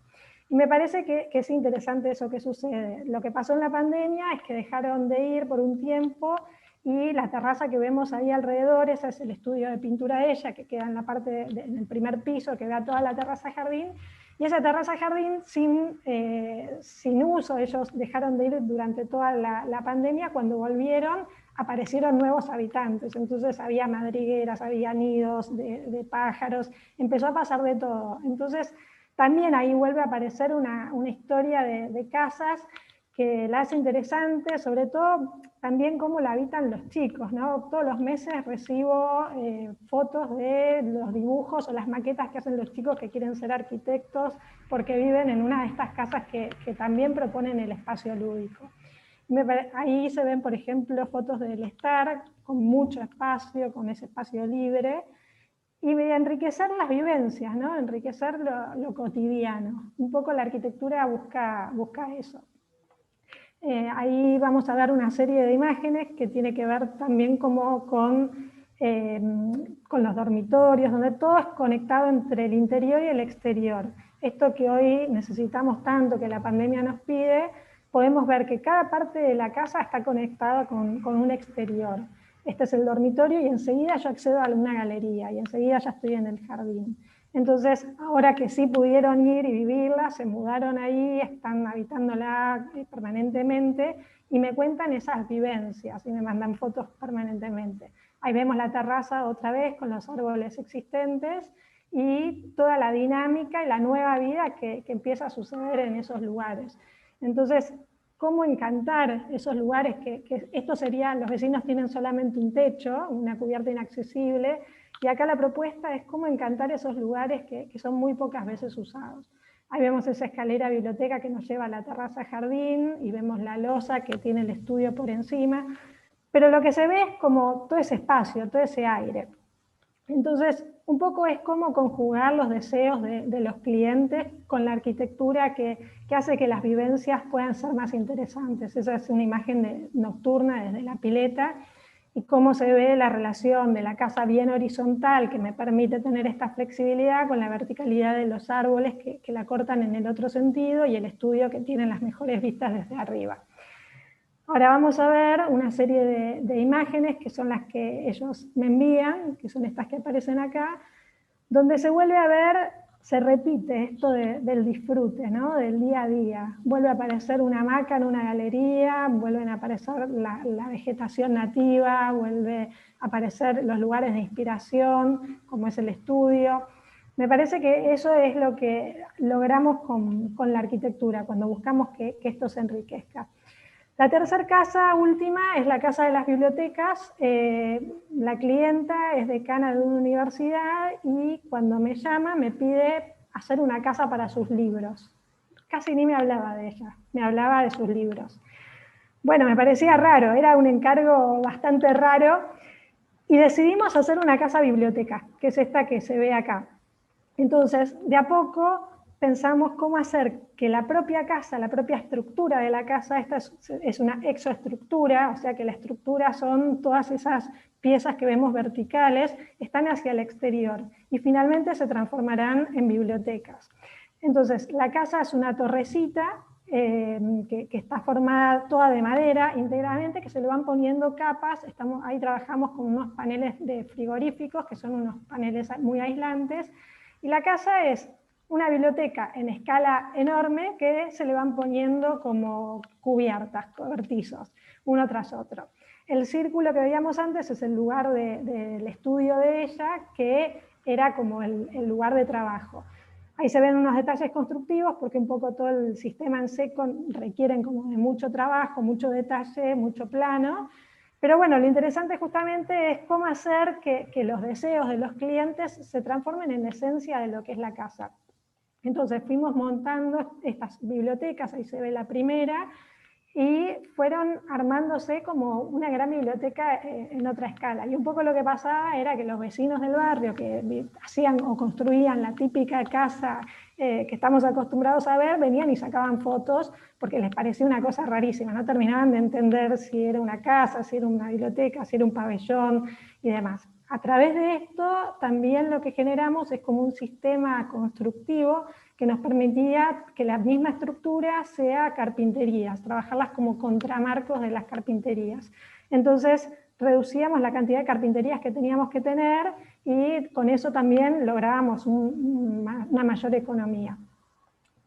Y me parece que es interesante eso que sucede. Lo que pasó en la pandemia es que dejaron de ir por un tiempo y la terraza que vemos ahí alrededor, ese es el estudio de pintura de ella, que queda en la parte en el primer piso, que da toda la terraza jardín, y esa terraza jardín sin uso, ellos dejaron de ir durante toda la pandemia. Cuando volvieron aparecieron nuevos habitantes, entonces había madrigueras, había nidos de pájaros, empezó a pasar de todo. Entonces también ahí vuelve a aparecer una historia de casas que la hace interesante, sobre todo también cómo la habitan los chicos, ¿no? Todos los meses recibo fotos de los dibujos o las maquetas que hacen los chicos que quieren ser arquitectos porque viven en una de estas casas que también proponen el espacio lúdico. Ahí se ven, por ejemplo, fotos del estar con mucho espacio, con ese espacio libre, y enriquecer las vivencias, ¿no? Enriquecer lo cotidiano. Un poco la arquitectura busca eso. Ahí vamos a dar una serie de imágenes que tiene que ver también como con los dormitorios, donde todo es conectado entre el interior y el exterior. Esto que hoy necesitamos tanto, que la pandemia nos pide, podemos ver que cada parte de la casa está conectada con un exterior. Este es el dormitorio y enseguida yo accedo a una galería y enseguida ya estoy en el jardín. Entonces, ahora que sí pudieron ir y vivirla, se mudaron ahí, están habitándola permanentemente y me cuentan esas vivencias y me mandan fotos permanentemente. Ahí vemos la terraza otra vez con los árboles existentes y toda la dinámica y la nueva vida que empieza a suceder en esos lugares. Entonces, ¿cómo encantar esos lugares que esto sería, los vecinos tienen solamente un techo, una cubierta inaccesible, y acá la propuesta es cómo encantar esos lugares que son muy pocas veces usados. Ahí vemos esa escalera biblioteca que nos lleva a la terraza jardín, y vemos la losa que tiene el estudio por encima, pero lo que se ve es como todo ese espacio, todo ese aire. Entonces, un poco es cómo conjugar los deseos de los clientes con la arquitectura que hace que las vivencias puedan ser más interesantes. Esa es una imagen nocturna desde la pileta, y cómo se ve la relación de la casa bien horizontal, que me permite tener esta flexibilidad, con la verticalidad de los árboles que la cortan en el otro sentido, y el estudio que tiene las mejores vistas desde arriba. Ahora vamos a ver una serie de imágenes que son las que ellos me envían, que son estas que aparecen acá, donde se vuelve a ver, se repite esto del disfrute, ¿no? Del día a día. Vuelve a aparecer una hamaca en una galería, vuelven a aparecer la vegetación nativa, vuelve a aparecer los lugares de inspiración, como es el estudio. Me parece que eso es lo que logramos con la arquitectura, cuando buscamos que esto se enriquezca. La tercera casa última es la casa de las bibliotecas. La clienta es decana de una universidad y cuando me llama me pide hacer una casa para sus libros. Casi ni me hablaba de ella, me hablaba de sus libros. Bueno, me parecía raro, era un encargo bastante raro, y decidimos hacer una casa biblioteca, que es esta que se ve acá. Entonces, de a poco pensamos cómo hacer que la propia casa, la propia estructura de la casa, esta es una exoestructura, o sea que la estructura son todas esas piezas que vemos verticales, están hacia el exterior y finalmente se transformarán en bibliotecas. Entonces, la casa es una torrecita que está formada toda de madera íntegramente, que se le van poniendo capas. Ahí trabajamos con unos paneles de frigoríficos, que son unos paneles muy aislantes, y la casa es una biblioteca en escala enorme que se le van poniendo como cubiertas, cobertizos, uno tras otro. El círculo que veíamos antes es el lugar del estudio de ella, que era como el lugar de trabajo. Ahí se ven unos detalles constructivos, porque un poco todo el sistema en seco requieren como de mucho trabajo, mucho detalle, mucho plano. Pero bueno, lo interesante justamente es cómo hacer que los deseos de los clientes se transformen en esencia de lo que es la casa. Entonces fuimos montando estas bibliotecas, ahí se ve la primera, y fueron armándose como una gran biblioteca en otra escala. Y un poco lo que pasaba era que los vecinos del barrio que hacían o construían la típica casa que estamos acostumbrados a ver, venían y sacaban fotos porque les parecía una cosa rarísima, no terminaban de entender si era una casa, si era una biblioteca, si era un pabellón y demás. A través de esto también lo que generamos es como un sistema constructivo que nos permitía que la misma estructura sea carpinterías, trabajarlas como contramarcos de las carpinterías. Entonces reducíamos la cantidad de carpinterías que teníamos que tener y con eso también lográbamos una mayor economía.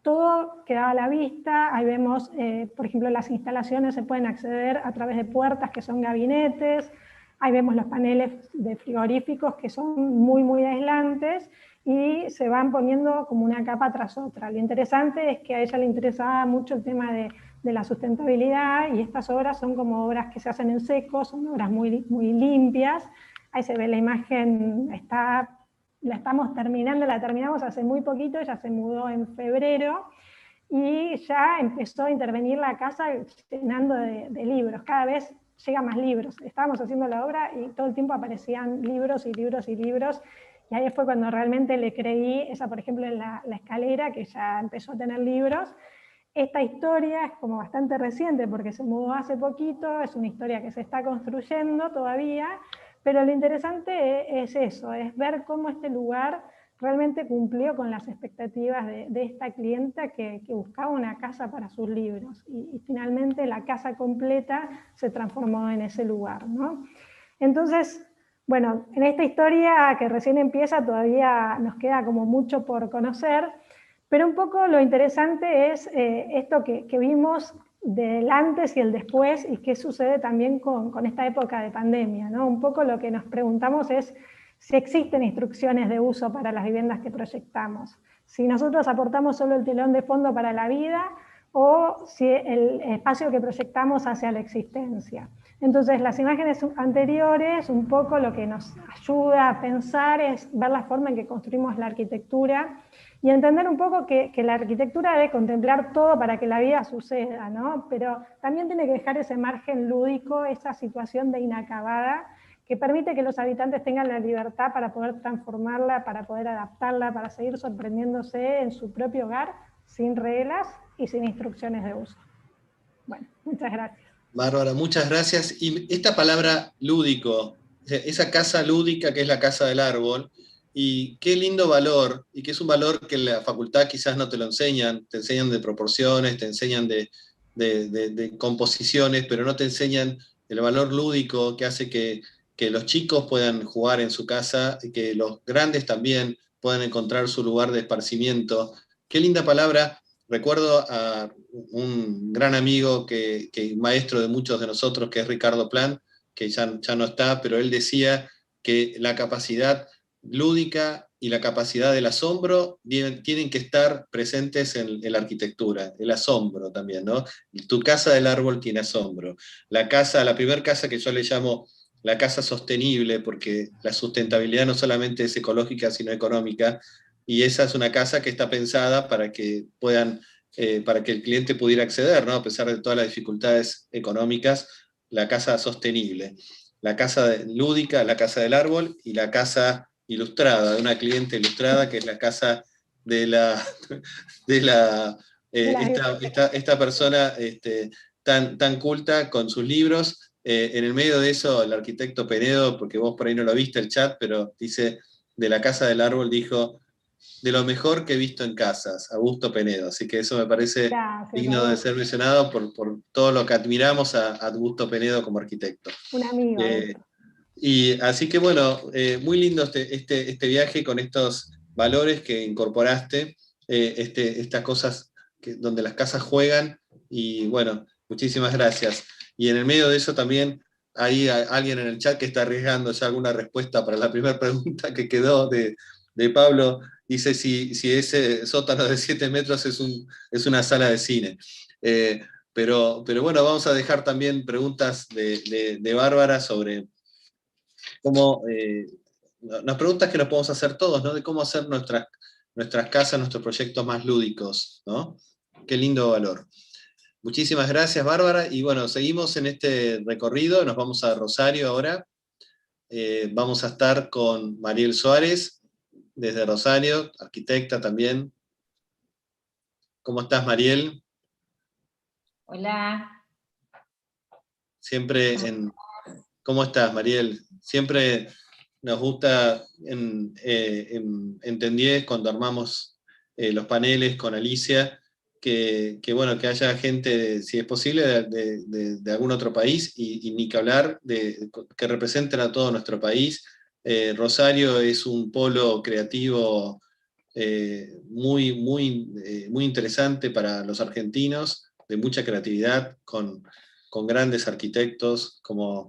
Todo quedaba a la vista, ahí vemos, por ejemplo, las instalaciones se pueden acceder a través de puertas que son gabinetes, ahí vemos los paneles de frigoríficos que son muy, muy aislantes y se van poniendo como una capa tras otra. Lo interesante es que a ella le interesaba mucho el tema de la sustentabilidad y estas obras son como obras que se hacen en seco, son obras muy, muy limpias. Ahí se ve la imagen, la estamos terminando, la terminamos hace muy poquito, ella se mudó en febrero y ya empezó a intervenir la casa llenando de libros, cada vez llegan más libros. Estábamos haciendo la obra y todo el tiempo aparecían libros y libros y libros, y ahí fue cuando realmente le creí, esa por ejemplo en la escalera, que ya empezó a tener libros. Esta historia es como bastante reciente porque se mudó hace poquito, es una historia que se está construyendo todavía, pero lo interesante es eso, es ver cómo este lugar realmente cumplió con las expectativas de esta clienta que buscaba una casa para sus libros. Y finalmente la casa completa se transformó en ese lugar, ¿no? Entonces, bueno, en esta historia que recién empieza todavía nos queda como mucho por conocer, pero un poco lo interesante es esto que vimos del antes y el después y qué sucede también con esta época de pandemia, ¿no? Un poco lo que nos preguntamos es si existen instrucciones de uso para las viviendas que proyectamos, si nosotros aportamos solo el telón de fondo para la vida o si el espacio que proyectamos hacia la existencia. Entonces las imágenes anteriores, un poco lo que nos ayuda a pensar es ver la forma en que construimos la arquitectura y entender un poco que la arquitectura debe contemplar todo para que la vida suceda, ¿no? Pero también tiene que dejar ese margen lúdico, esa situación de inacabada, que permite que los habitantes tengan la libertad para poder transformarla, para poder adaptarla, para seguir sorprendiéndose en su propio hogar, sin reglas y sin instrucciones de uso. Bueno, muchas gracias. Bárbara, muchas gracias. Y esta palabra lúdico, esa casa lúdica que es la casa del árbol, y qué lindo valor, y que es un valor que en la facultad quizás no te lo enseñan, te enseñan de proporciones, te enseñan de composiciones, pero no te enseñan el valor lúdico que hace que los chicos puedan jugar en su casa, y que los grandes también puedan encontrar su lugar de esparcimiento. Qué linda palabra. Recuerdo a un gran amigo, que maestro de muchos de nosotros, que es Ricardo Plan, que ya no está, pero él decía que la capacidad lúdica y la capacidad del asombro tienen que estar presentes en la arquitectura, el asombro también, ¿no? Tu casa del árbol tiene asombro. La primera casa que yo le llamo la casa sostenible, porque la sustentabilidad no solamente es ecológica, sino económica, y esa es una casa que está pensada para que para que el cliente pudiera acceder, ¿no? A pesar de todas las dificultades económicas, la casa sostenible. La casa lúdica, la casa del árbol, y la casa ilustrada, de una cliente ilustrada, que es la casa de esta persona tan culta con sus libros. En el medio de eso, el arquitecto Penedo, porque vos por ahí no lo viste el chat, pero dice, de la casa del árbol, dijo: de lo mejor que he visto en casas, Augusto Penedo. Así que eso me parece digno de ser mencionado por todo lo que admiramos a Augusto Penedo como arquitecto. Un amigo. Y así que bueno, muy lindo este viaje con estos valores que incorporaste, estas cosas donde las casas juegan, y bueno, muchísimas gracias. Y en el medio de eso también hay alguien en el chat que está arriesgando ya alguna respuesta para la primera pregunta que quedó de Pablo. Dice si ese sótano de 7 metros es una sala de cine. Pero bueno, vamos a dejar también preguntas de Bárbara sobre cómo, las preguntas que nos podemos hacer todos, ¿no? De cómo hacer nuestras casas, nuestros proyectos más lúdicos, ¿no? Qué lindo valor. Muchísimas gracias, Bárbara, y bueno, seguimos en este recorrido, nos vamos a Rosario ahora. Vamos a estar con Mariel Suárez, desde Rosario, arquitecta también. ¿Cómo estás, Mariel? Hola. ¿Cómo estás, Mariel? Siempre nos gusta en TEN 10, cuando armamos los paneles con Alicia, que haya gente, si es posible, de algún otro país, y ni que hablar, que representen a todo nuestro país. Rosario es un polo creativo muy interesante para los argentinos, de mucha creatividad, con grandes arquitectos como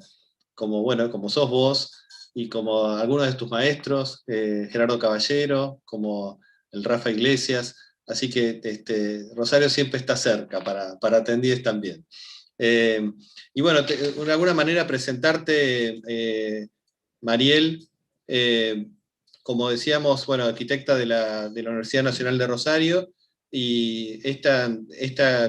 sos vos, y como algunos de tus maestros, Gerardo Caballero, como el Rafa Iglesias. Así que Rosario siempre está cerca para TEN 10 también. Y bueno, de alguna manera presentarte, Mariel, como decíamos, bueno, arquitecta de la Universidad Nacional de Rosario, y esta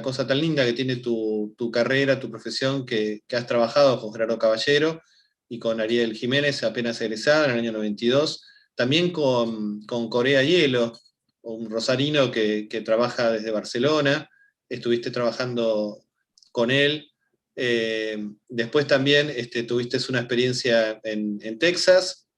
cosa tan linda que tiene tu carrera, tu profesión, que has trabajado con Gerardo Caballero y con Ariel Jiménez, apenas egresada en el año 92, también con Corea Hielo, un rosarino que trabaja desde Barcelona, estuviste trabajando con él. Después también tuviste una experiencia en Texas,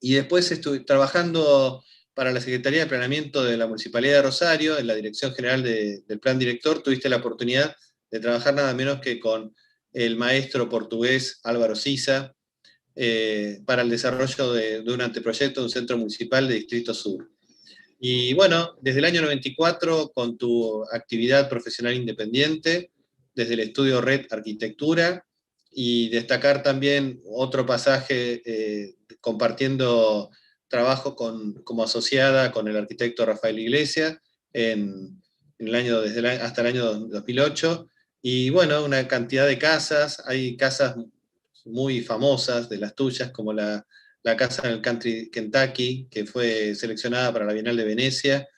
y después estuve trabajando para la Secretaría de Planeamiento de la Municipalidad de Rosario, en la Dirección General del Plan Director. Tuviste la oportunidad de trabajar nada menos que con el maestro portugués Álvaro Sisa, para el desarrollo de un anteproyecto de un centro municipal de Distrito Sur. Y bueno, desde el año 94, con tu actividad profesional independiente, desde el estudio Red Arquitectura, y destacar también otro pasaje compartiendo trabajo como asociada con el arquitecto Rafael Iglesias hasta el año 2008. Y bueno, una cantidad de casas, hay casas muy famosas de las tuyas, como la casa en el Country Kentucky, que fue seleccionada para la Bienal de Venecia,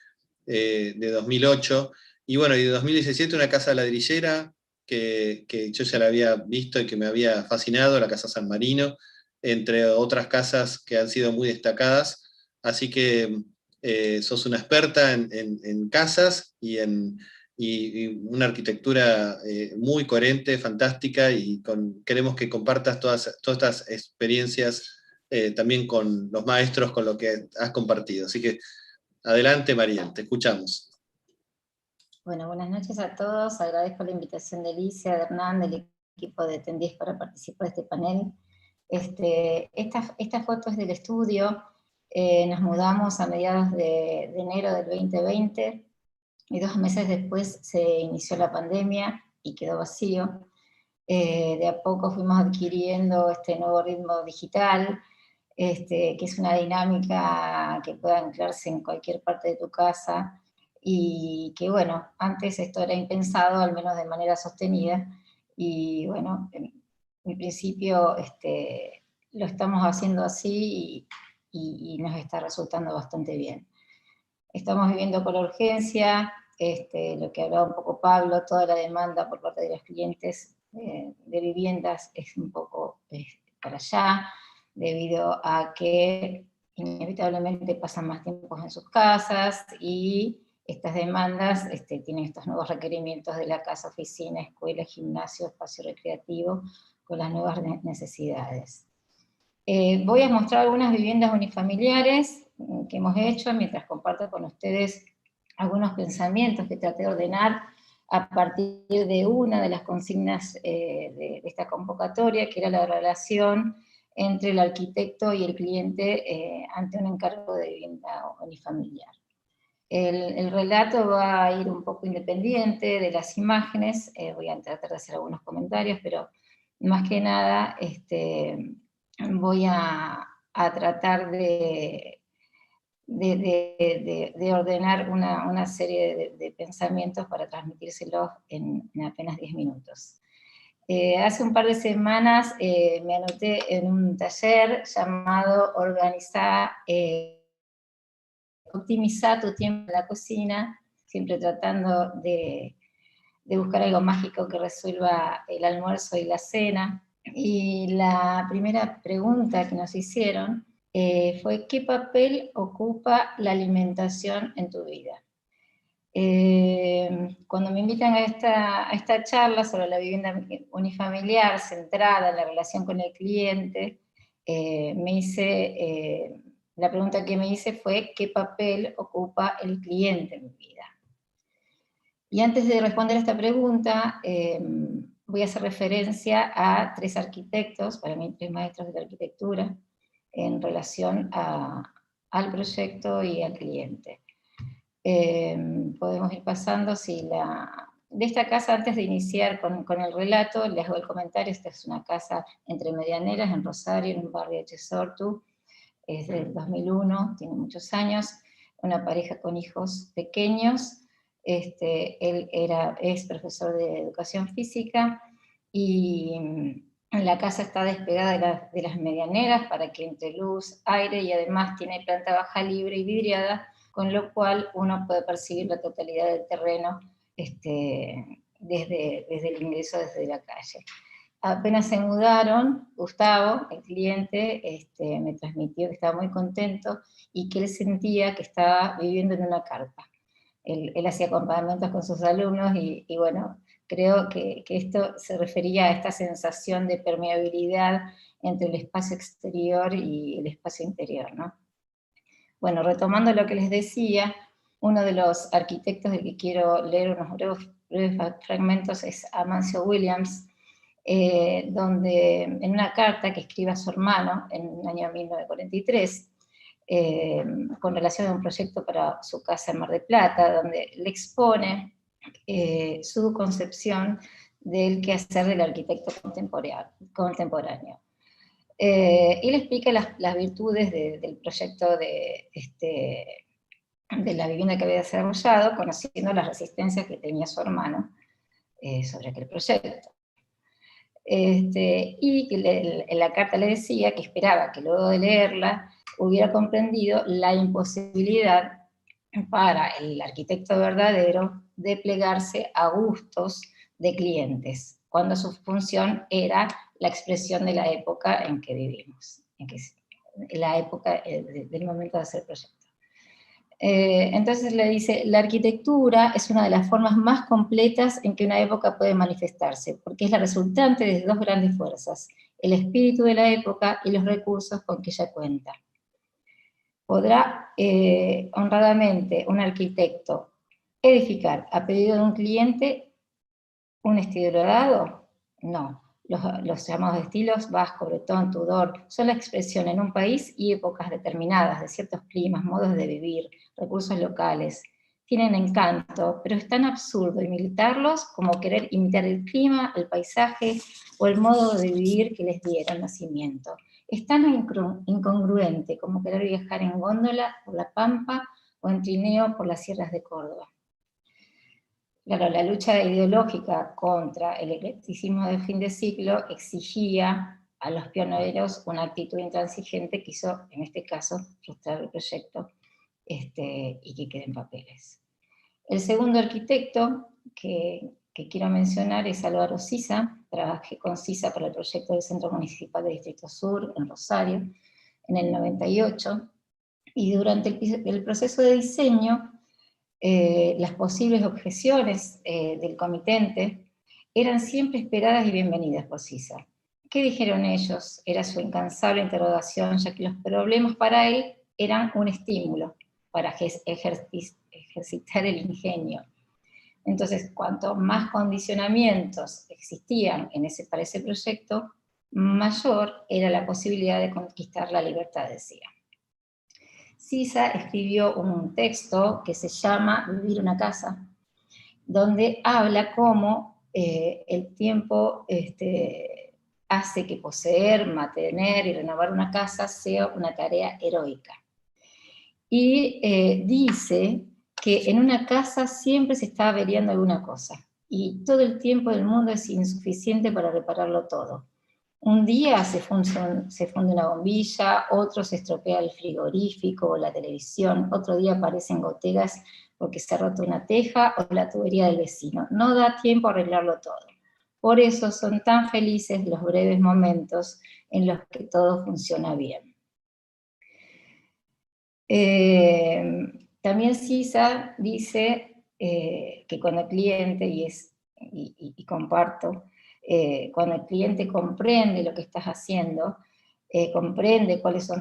de 2008, y bueno, y de 2017 una casa ladrillera que yo ya la había visto y que me había fascinado, la Casa San Marino, entre otras casas que han sido muy destacadas. Así que sos una experta en casas y una arquitectura muy coherente, fantástica, y queremos que compartas todas estas experiencias también con los maestros, con lo que has compartido. Así que adelante, Mariel, te escuchamos. Bueno, buenas noches a todos. Agradezco la invitación de Alicia, de Hernán, del equipo de TEN 10 para participar de este panel. Esta foto es del estudio. Nos mudamos a mediados de enero del 2020, y 2 meses después se inició la pandemia y quedó vacío. De a poco fuimos adquiriendo este nuevo ritmo digital, que es una dinámica que puede anclarse en cualquier parte de tu casa, y que bueno, antes esto era impensado, al menos de manera sostenida, y bueno, en mi principio lo estamos haciendo así, y nos está resultando bastante bien. Estamos viviendo con la urgencia, lo que hablaba un poco Pablo, toda la demanda por parte de los clientes de viviendas es un poco para allá, debido a que inevitablemente pasan más tiempo en sus casas, y estas demandas tienen estos nuevos requerimientos de la casa, oficina, escuela, gimnasio, espacio recreativo, con las nuevas necesidades. Voy a mostrar algunas viviendas unifamiliares que hemos hecho, mientras comparto con ustedes algunos pensamientos que traté de ordenar a partir de una de las consignas de esta convocatoria, que era la relación entre el arquitecto y el cliente ante un encargo de vivienda unifamiliar. El relato va a ir un poco independiente de las imágenes, voy a tratar de hacer algunos comentarios, pero más que nada voy a tratar de ordenar una serie de pensamientos para transmitírselos en apenas 10 minutos. Hace un par de semanas me anoté en un taller llamado Organizar optimizar tu tiempo en la cocina, siempre tratando de buscar algo mágico que resuelva el almuerzo y la cena. Y la primera pregunta que nos hicieron fue: ¿qué papel ocupa la alimentación en tu vida? Cuando me invitan a esta charla sobre la vivienda unifamiliar centrada en la relación con el cliente, la pregunta que me hice fue: ¿qué papel ocupa el cliente en mi vida? Y antes de responder a esta pregunta, voy a hacer referencia a 3 arquitectos, para mí 3 maestros de la arquitectura, en relación al proyecto y al cliente. Podemos ir pasando, de esta casa, antes de iniciar con el relato, les hago el comentario. Esta es una casa entre Medianeras, en Rosario, en un barrio de Chesortu, es del 2001, tiene muchos años, una pareja con hijos pequeños. Él es profesor de educación física, y la casa está despegada de las medianeras para que entre luz, aire, y además tiene planta baja libre y vidriada, con lo cual uno puede percibir la totalidad del terreno desde el ingreso, desde la calle. Apenas se mudaron, Gustavo, el cliente, me transmitió que estaba muy contento y que él sentía que estaba viviendo en una carpa. Él hacía acompañamientos con sus alumnos y bueno, creo que esto se refería a esta sensación de permeabilidad entre el espacio exterior y el espacio interior, ¿no? Bueno, retomando lo que les decía, uno de los arquitectos del que quiero leer unos breves fragmentos es Amancio Williams, donde en una carta que escribe a su hermano en el año 1943, con relación a un proyecto para su casa en Mar del Plata, donde le expone su concepción del quehacer del arquitecto contemporáneo. Y le explica las virtudes del proyecto de la vivienda que había desarrollado, conociendo las resistencias que tenía su hermano sobre aquel proyecto. Y que en la carta le decía que esperaba que luego de leerla hubiera comprendido la imposibilidad para el arquitecto verdadero de plegarse a gustos de clientes, cuando su función era la expresión de la época en que vivimos, la época del momento de hacer proyecto. Entonces le dice: la arquitectura es una de las formas más completas en que una época puede manifestarse, porque es la resultante de 2 grandes fuerzas: el espíritu de la época y los recursos con que ella cuenta. ¿Podrá honradamente un arquitecto edificar a pedido de un cliente un estilo dado? No. Los llamados estilos vasco, bretón, Tudor, son la expresión en un país y épocas determinadas de ciertos climas, modos de vivir, recursos locales. Tienen encanto, pero es tan absurdo imitarlos como querer imitar el clima, el paisaje o el modo de vivir que les dieron nacimiento. Es tan incongruente como querer viajar en góndola por la Pampa o en trineo por las sierras de Córdoba. Claro, la lucha ideológica contra el eclecticismo de fin de siglo exigía a los pioneros una actitud intransigente que hizo, en este caso, frustrar el proyecto y que quede en papeles. El segundo arquitecto que quiero mencionar es Álvaro Sisa. Trabajé con Sisa para el proyecto del Centro Municipal de Distrito Sur, en Rosario, en el 98, y durante el proceso de diseño, las posibles objeciones del comitente eran siempre esperadas y bienvenidas por Sisa. ¿Qué dijeron ellos? Era su incansable interrogación, ya que los problemas para él eran un estímulo para ejercitar el ingenio. Entonces, cuanto más condicionamientos existían para ese proyecto, mayor era la posibilidad de conquistar la libertad, decía. Sisa escribió un texto que se llama Vivir una casa, donde habla cómo el tiempo hace que poseer, mantener y renovar una casa sea una tarea heroica. Y dice que en una casa siempre se está averiando alguna cosa, y todo el tiempo del mundo es insuficiente para repararlo todo. Un día se funde una bombilla, otro se estropea el frigorífico o la televisión, otro día aparecen goteras porque se ha roto una teja o la tubería del vecino. No da tiempo a arreglarlo todo. Por eso son tan felices los breves momentos en los que todo funciona bien. También Sisa dice que cuando el cliente, y comparto, cuando el cliente comprende lo que estás haciendo, comprende cuáles son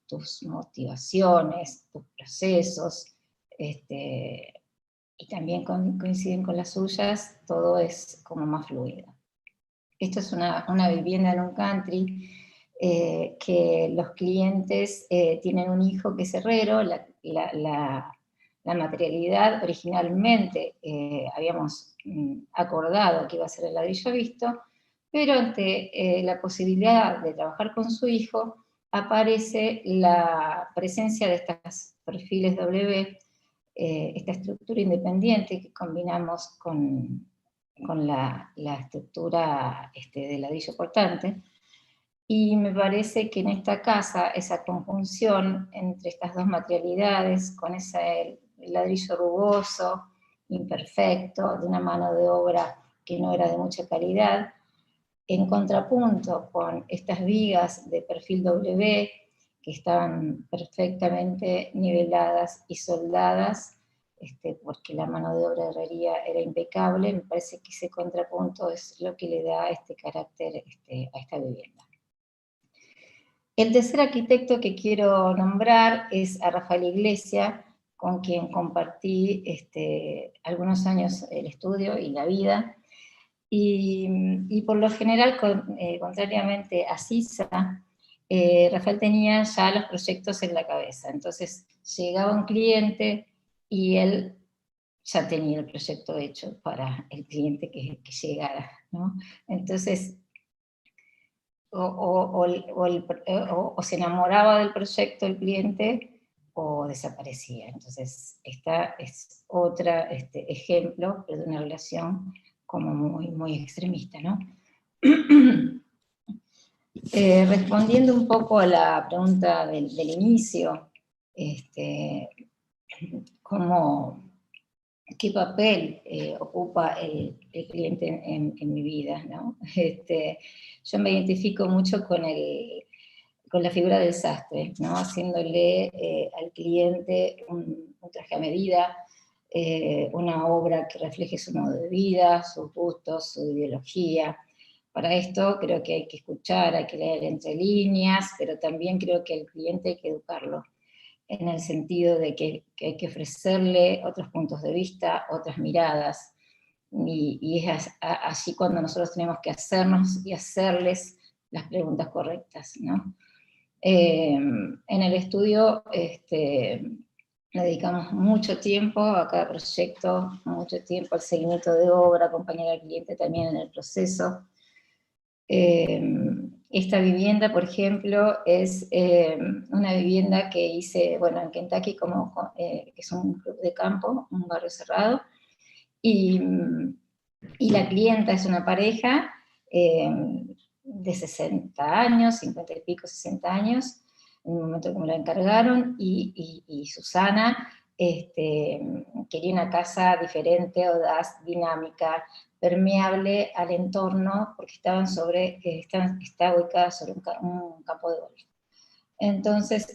tus motivaciones, tus procesos, y también coinciden con las suyas, todo es como más fluido. Esto es una vivienda en un country, que los clientes tienen un hijo que es herrero. La materialidad originalmente habíamos acordado que iba a ser el ladrillo visto, pero ante la posibilidad de trabajar con su hijo, aparece la presencia de estos perfiles W, esta estructura independiente que combinamos con la estructura de ladrillo portante, y me parece que en esta casa esa conjunción entre estas dos materialidades, con ese ladrillo rugoso, imperfecto, de una mano de obra que no era de mucha calidad, en contrapunto con estas vigas de perfil W, que estaban perfectamente niveladas y soldadas, porque la mano de obra de herrería era impecable, me parece que ese contrapunto es lo que le da este carácter a esta vivienda. El tercer arquitecto que quiero nombrar es a Rafael Iglesia, con quien compartí algunos años el estudio y la vida, y por lo general, contrariamente a Sisa, Rafael tenía ya los proyectos en la cabeza. Entonces llegaba un cliente y él ya tenía el proyecto hecho para el cliente que llegara, ¿no? Entonces, o se enamoraba del proyecto el cliente o desaparecía. Entonces, esta es otro ejemplo de una relación como muy extremista, ¿no? Respondiendo un poco a la pregunta del inicio, ¿qué papel ocupa el cliente en mi vida, ¿no? Yo me identifico mucho con la figura del sastre, ¿no? Haciéndole al cliente un traje a medida, una obra que refleje su modo de vida, sus gustos, su ideología. Para esto creo que hay que escuchar, hay que leer entre líneas, pero también creo que al cliente hay que educarlo, en el sentido de que hay que ofrecerle otros puntos de vista, otras miradas, y es así cuando nosotros tenemos que hacernos y hacerles las preguntas correctas, ¿no? En el estudio le dedicamos mucho tiempo a cada proyecto, mucho tiempo al seguimiento de obra, acompañar al cliente también en el proceso. Esta vivienda, por ejemplo, es una vivienda que hice, bueno, en Kentucky, que es un club de campo, un barrio cerrado, y la clienta es una pareja de 60 años, 50 y pico, 60 años, en un momento que me la encargaron, y Susana quería una casa diferente, audaz, dinámica, permeable al entorno, porque está ubicada sobre un campo de golf. Entonces,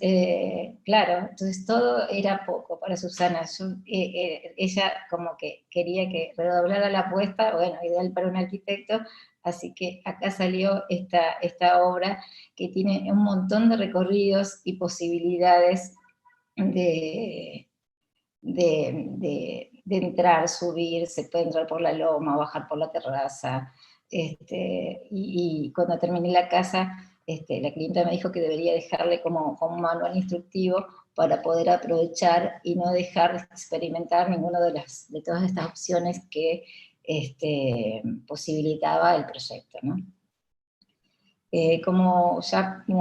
claro, entonces todo era poco para Susana. Ella como que quería que redoblara la apuesta, bueno, ideal para un arquitecto, así que acá salió esta obra que tiene un montón de recorridos y posibilidades de entrar, subir, se puede entrar por la loma, bajar por la terraza, y cuando terminé la casa, la clienta me dijo que debería dejarle como un manual instructivo para poder aprovechar y no dejar de experimentar ninguna de todas estas opciones que posibilitaba el proyecto, ¿no? Como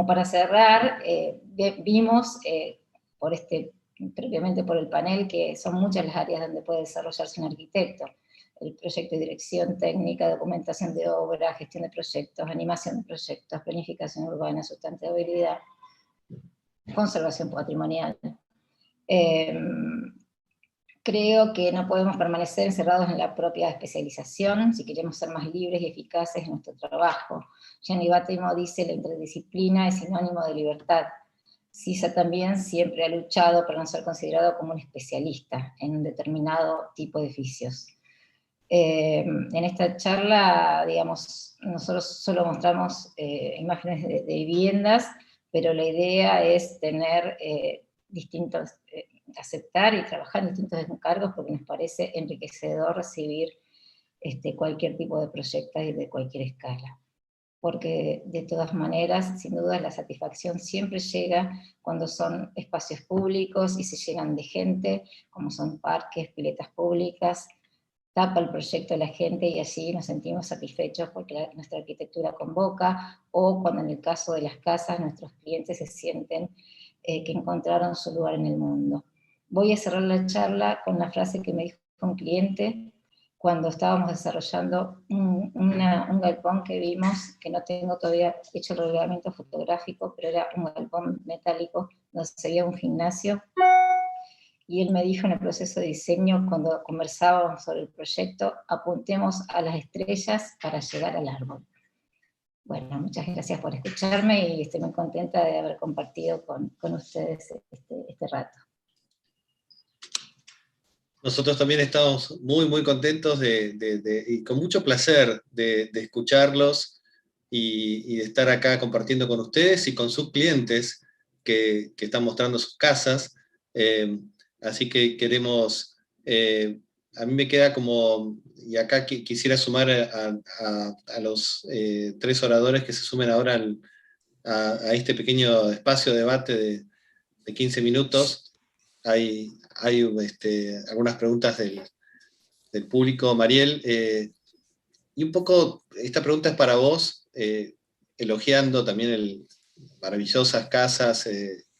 para cerrar, vimos propiamente por el panel, que son muchas las áreas donde puede desarrollarse un arquitecto. el proyecto de dirección técnica, documentación de obra, gestión de proyectos, animación de proyectos, planificación urbana, sustentabilidad, conservación patrimonial. Creo que no podemos permanecer encerrados en la propia especialización si queremos ser más libres y eficaces en nuestro trabajo. Gianni Vattimo dice: la interdisciplina es sinónimo de libertad. CISA también siempre ha luchado por no ser considerado como un especialista en un determinado tipo de oficios. En esta charla, digamos, nosotros solo mostramos imágenes de viviendas, pero la idea es tener distintos, aceptar y trabajar en distintos encargos, porque nos parece enriquecedor recibir cualquier tipo de proyecto y de cualquier escala. Porque de todas maneras, sin duda, la satisfacción siempre llega cuando son espacios públicos y se llenan de gente, como son parques, piletas públicas, tapa el proyecto de la gente y así nos sentimos satisfechos porque nuestra arquitectura convoca, o cuando en el caso de las casas nuestros clientes se sienten que encontraron su lugar en el mundo. Voy a cerrar la charla con la frase que me dijo un cliente cuando estábamos desarrollando un galpón que vimos, que no tengo todavía hecho el reglamento fotográfico, pero era un galpón metálico donde se veía un gimnasio. Y él me dijo en el proceso de diseño, cuando conversábamos sobre el proyecto: apuntemos a las estrellas para llegar al árbol. Bueno, muchas gracias por escucharme y estoy muy contenta de haber compartido con ustedes este rato. Nosotros también estamos muy, muy contentos y con mucho placer de escucharlos y de estar acá compartiendo con ustedes y con sus clientes que están mostrando sus casas. Así que queremos, a mí me queda como, y acá quisiera sumar a los 3 oradores que se sumen ahora a este pequeño espacio de debate de 15 minutos. Hay algunas preguntas del público. Mariel, y un poco, esta pregunta es para vos, elogiando también maravillosas casas,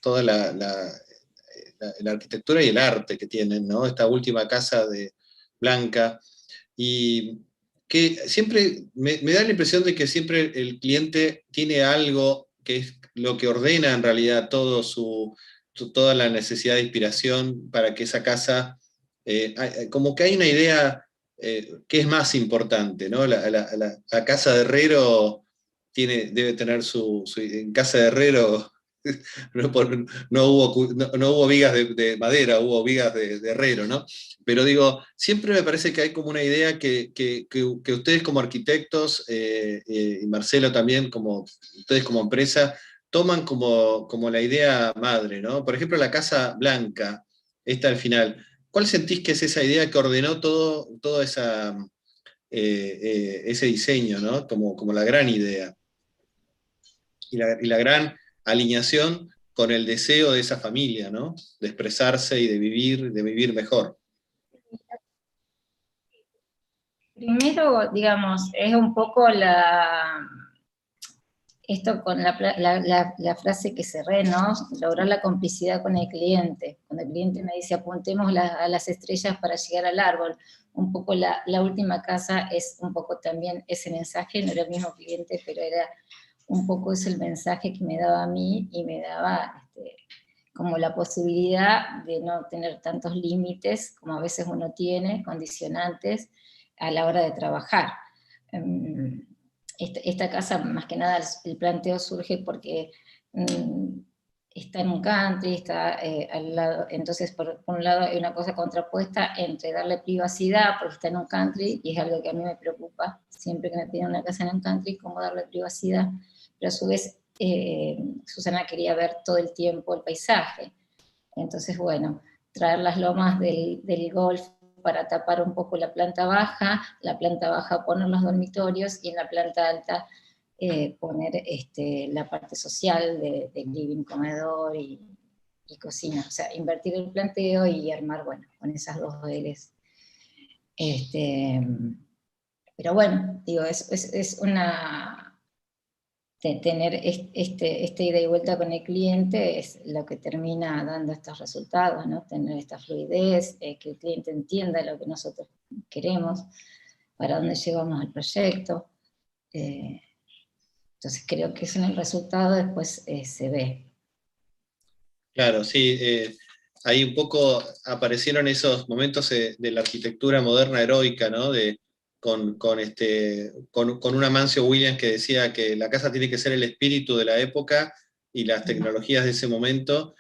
toda la arquitectura y el arte que tienen, ¿no? Esta última casa de Blanca, y que siempre me da la impresión de que siempre el cliente tiene algo que es lo que ordena en realidad toda la necesidad de inspiración para que esa casa, como que hay una idea que es más importante, ¿no? La casa de herrero debe tener en casa de herrero no hubo vigas de madera, hubo vigas de herrero, ¿no? Pero digo, siempre me parece que hay como una idea que ustedes como arquitectos, y Marcelo también, ustedes como empresa, toman como la idea madre, ¿no? Por ejemplo, la Casa Blanca, esta al final. ¿Cuál sentís que es esa idea que ordenó todo ese diseño, ¿no? Como la gran idea. Y la gran alineación con el deseo de esa familia, ¿no? De expresarse y de vivir mejor. Primero, digamos, es un poco esto con la frase que cerré, ¿no? Lograr la complicidad con el cliente. Cuando el cliente me dice, apuntemos a las estrellas para llegar al árbol, un poco la última casa es un poco también ese mensaje, no era el mismo cliente, pero era un poco es el mensaje que me daba a mí, y me daba como la posibilidad de no tener tantos límites, como a veces uno tiene, condicionantes, a la hora de trabajar. Esta casa, más que nada, el planteo surge porque está en un country, está al lado, entonces por un lado hay una cosa contrapuesta entre darle privacidad, porque está en un country, y es algo que a mí me preocupa, siempre que me piden una casa en un country, cómo darle privacidad, pero a su vez Susana quería ver todo el tiempo el paisaje, entonces bueno, traer las lomas del golf para tapar un poco la planta baja poner los dormitorios, y en la planta alta poner la parte social de living, comedor y cocina, o sea, invertir el planteo y armar, bueno, con esas dos L's. Pero bueno, digo, es una... tener esta ida y vuelta con el cliente es lo que termina dando estos resultados, ¿no? Tener esta fluidez, que el cliente entienda lo que nosotros queremos, para dónde llevamos el proyecto. Entonces creo que eso en el resultado después se ve. Claro, sí. Ahí un poco aparecieron esos momentos de la arquitectura moderna heroica, ¿no? Con un Amancio Williams que decía que la casa tiene que ser el espíritu de la época y las tecnologías de ese momento,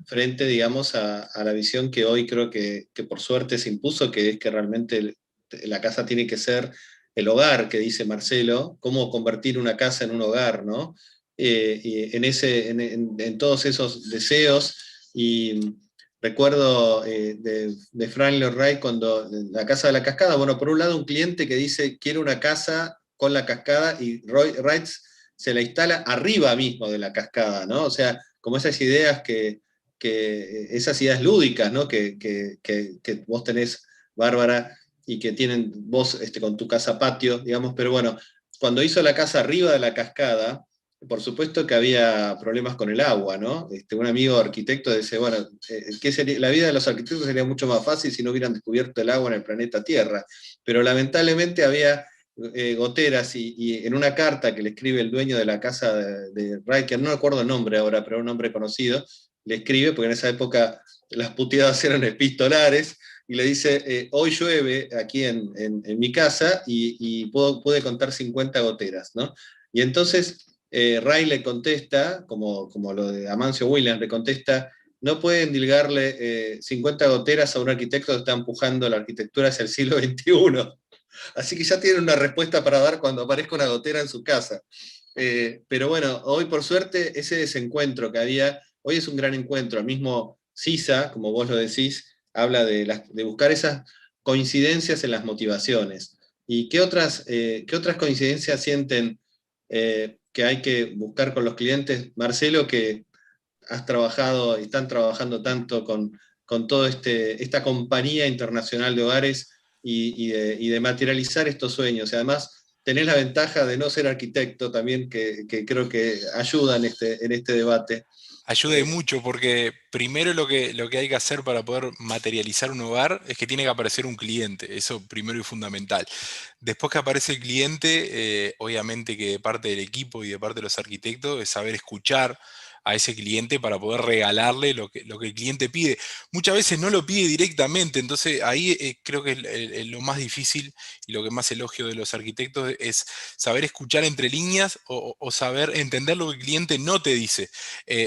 frente, digamos, a la visión que hoy creo que por suerte se impuso, que es que realmente la casa tiene que ser el hogar, que dice Marcelo, cómo convertir una casa en un hogar, ¿no? Y en todos esos deseos, y recuerdo de Frank Lloyd Wright cuando la casa de la cascada, bueno, por un lado un cliente que dice quiero una casa con la cascada, y Wright se la instala arriba mismo de la cascada, ¿no? O sea, como esas ideas esas ideas lúdicas, ¿no? que vos tenés, Bárbara, y que tienen vos con tu casa patio, digamos, pero bueno, cuando hizo la casa arriba de la cascada, por supuesto que había problemas con el agua, ¿no? Un amigo arquitecto dice, bueno, la vida de los arquitectos sería mucho más fácil si no hubieran descubierto el agua en el planeta Tierra, pero lamentablemente había goteras, y en una carta que le escribe el dueño de la casa de Wright, que no recuerdo el nombre ahora, pero era un nombre conocido, le escribe, porque en esa época las puteadas eran epistolares, y le dice, hoy llueve aquí en mi casa y pude contar 50 goteras, ¿no? Y entonces Ray le contesta, como lo de Amancio Williams, le contesta, no pueden dilgarle 50 goteras a un arquitecto que está empujando la arquitectura hacia el siglo XXI. Así que ya tienen una respuesta para dar cuando aparezca una gotera en su casa. Pero bueno, hoy por suerte ese desencuentro que había, hoy es un gran encuentro. El mismo Sisa, como vos lo decís, habla de buscar esas coincidencias en las motivaciones. ¿Y qué otras coincidencias sienten que hay que buscar con los clientes? Marcelo, que has trabajado y están trabajando tanto con toda esta compañía internacional de hogares y de materializar estos sueños. Y además tenés la ventaja de no ser arquitecto también, que creo que ayuda en este debate. Ayuda y mucho, porque primero lo que hay que hacer para poder materializar un hogar es que tiene que aparecer un cliente, eso primero y fundamental. Después que aparece el cliente, obviamente que de parte del equipo y de parte de los arquitectos es saber escuchar a ese cliente para poder regalarle lo que el cliente pide. Muchas veces no lo pide directamente, entonces ahí creo que es lo más difícil y lo que más elogio de los arquitectos es saber escuchar entre líneas o saber entender lo que el cliente no te dice.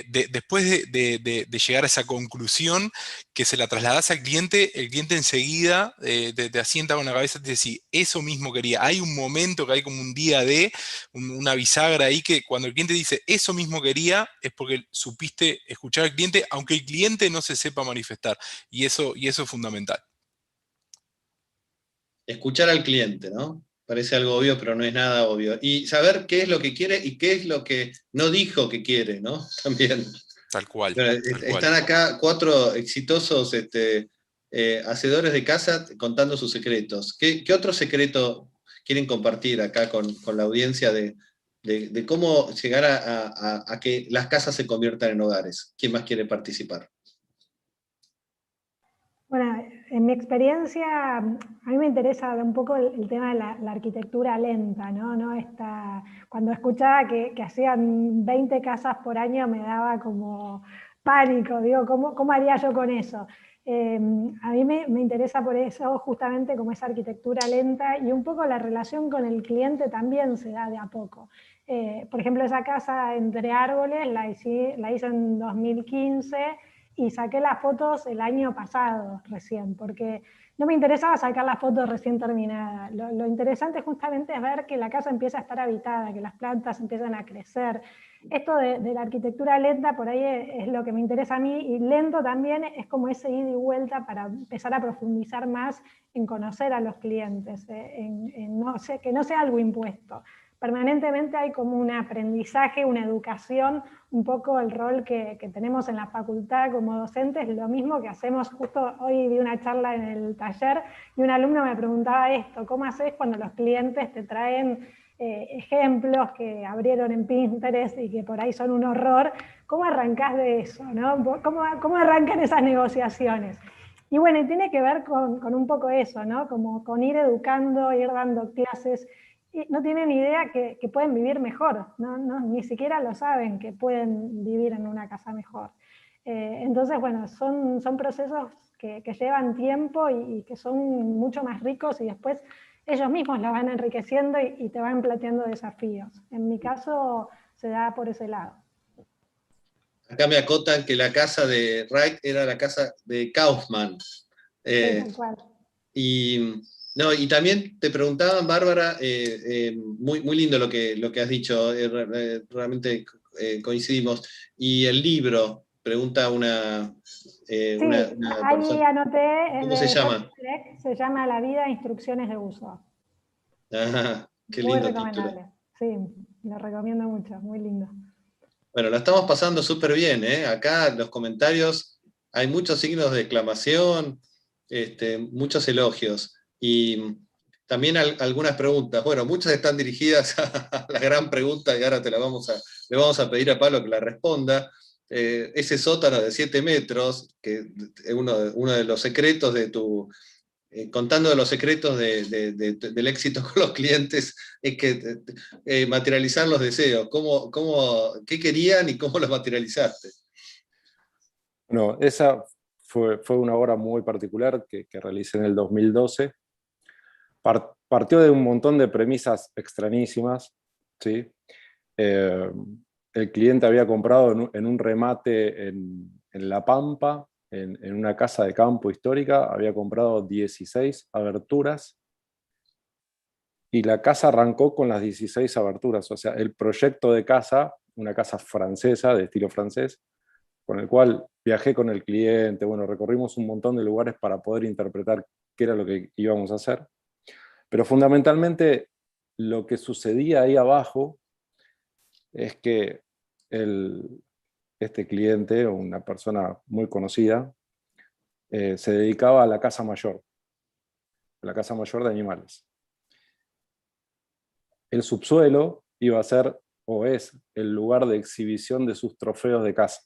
Después de llegar a esa conclusión que se la trasladás al cliente, el cliente enseguida te asienta con la cabeza y te dice, sí, eso mismo quería. Hay un momento que hay como un día una bisagra ahí, que cuando el cliente dice, eso mismo quería, es porque supiste escuchar al cliente, aunque el cliente no se sepa manifestar. Y eso es fundamental. Escuchar al cliente, ¿no? Parece algo obvio, pero no es nada obvio. Y saber qué es lo que quiere y qué es lo que no dijo que quiere, ¿no? También. Tal cual. Bueno, Tal cual. están acá 4 exitosos hacedores de casa contando sus secretos. ¿Qué otro secreto quieren compartir acá con la audiencia de cómo llegar a que las casas se conviertan en hogares? ¿Quién más quiere participar? Bueno, en mi experiencia, a mí me interesa un poco el tema de la arquitectura lenta, ¿no? Cuando escuchaba que hacían 20 casas por año me daba como pánico, digo, ¿cómo haría yo con eso? A mí me interesa por eso justamente como esa arquitectura lenta, y un poco la relación con el cliente también se da de a poco. Por ejemplo, esa casa entre árboles la hice en 2015, y saqué las fotos el año pasado recién, porque no me interesaba sacar las fotos recién terminadas. Lo interesante justamente es ver que la casa empieza a estar habitada, que las plantas empiezan a crecer. Esto de la arquitectura lenta por ahí es lo que me interesa a mí, y lento también es como ese ida y vuelta para empezar a profundizar más en conocer a los clientes, que no sea algo impuesto. Permanentemente hay como un aprendizaje, una educación, un poco el rol que tenemos en la facultad como docentes, lo mismo que hacemos. Justo hoy di una charla en el taller y un alumno me preguntaba esto, ¿cómo haces cuando los clientes te traen ejemplos que abrieron en Pinterest y que por ahí son un horror? ¿Cómo arrancás de eso, no? ¿Cómo arrancan esas negociaciones? Y bueno, y tiene que ver con un poco eso, ¿no? Como con ir educando, ir dando clases. Y no tienen idea que pueden vivir mejor, ¿no? Ni siquiera lo saben que pueden vivir en una casa mejor. Entonces, bueno, son procesos que llevan tiempo y que son mucho más ricos, y después ellos mismos la van enriqueciendo y te van planteando desafíos. En mi caso se da por ese lado. Acá me acotan que la casa de Wright era la casa de Kaufman. Tal cual. Y también te preguntaban, Bárbara, muy, muy lindo lo que has dicho, realmente coincidimos. Y el libro, pregunta una Ahí persona. anoté, ¿Cómo se llama? se llama La vida, instrucciones de uso. Ah, qué Muy lindo título. recomendable, sí, lo recomiendo mucho, muy lindo. Bueno, la estamos pasando súper bien, ¿eh? Acá en los comentarios hay muchos signos de exclamación, muchos elogios y también algunas preguntas. Bueno, muchas están dirigidas a la gran pregunta y ahora le vamos a pedir a Pablo que la responda. Ese sótano de 7 metros, que es uno de los secretos de tu... contando de los secretos del éxito con los clientes, es que materializar los deseos. ¿Qué querían y cómo los materializaste? Bueno, esa fue una obra muy particular que realicé en el 2012. Partió de un montón de premisas extrañísimas, ¿sí? El cliente había comprado en un remate en La Pampa, en una casa de campo histórica, había comprado 16 aberturas, y la casa arrancó con las 16 aberturas. O sea, el proyecto de casa, una casa francesa, de estilo francés, con el cual viajé con el cliente, bueno, recorrimos un montón de lugares para poder interpretar qué era lo que íbamos a hacer. Pero fundamentalmente lo que sucedía ahí abajo es que este cliente, una persona muy conocida, se dedicaba a la caza mayor de animales. El subsuelo iba a ser, o es, el lugar de exhibición de sus trofeos de caza.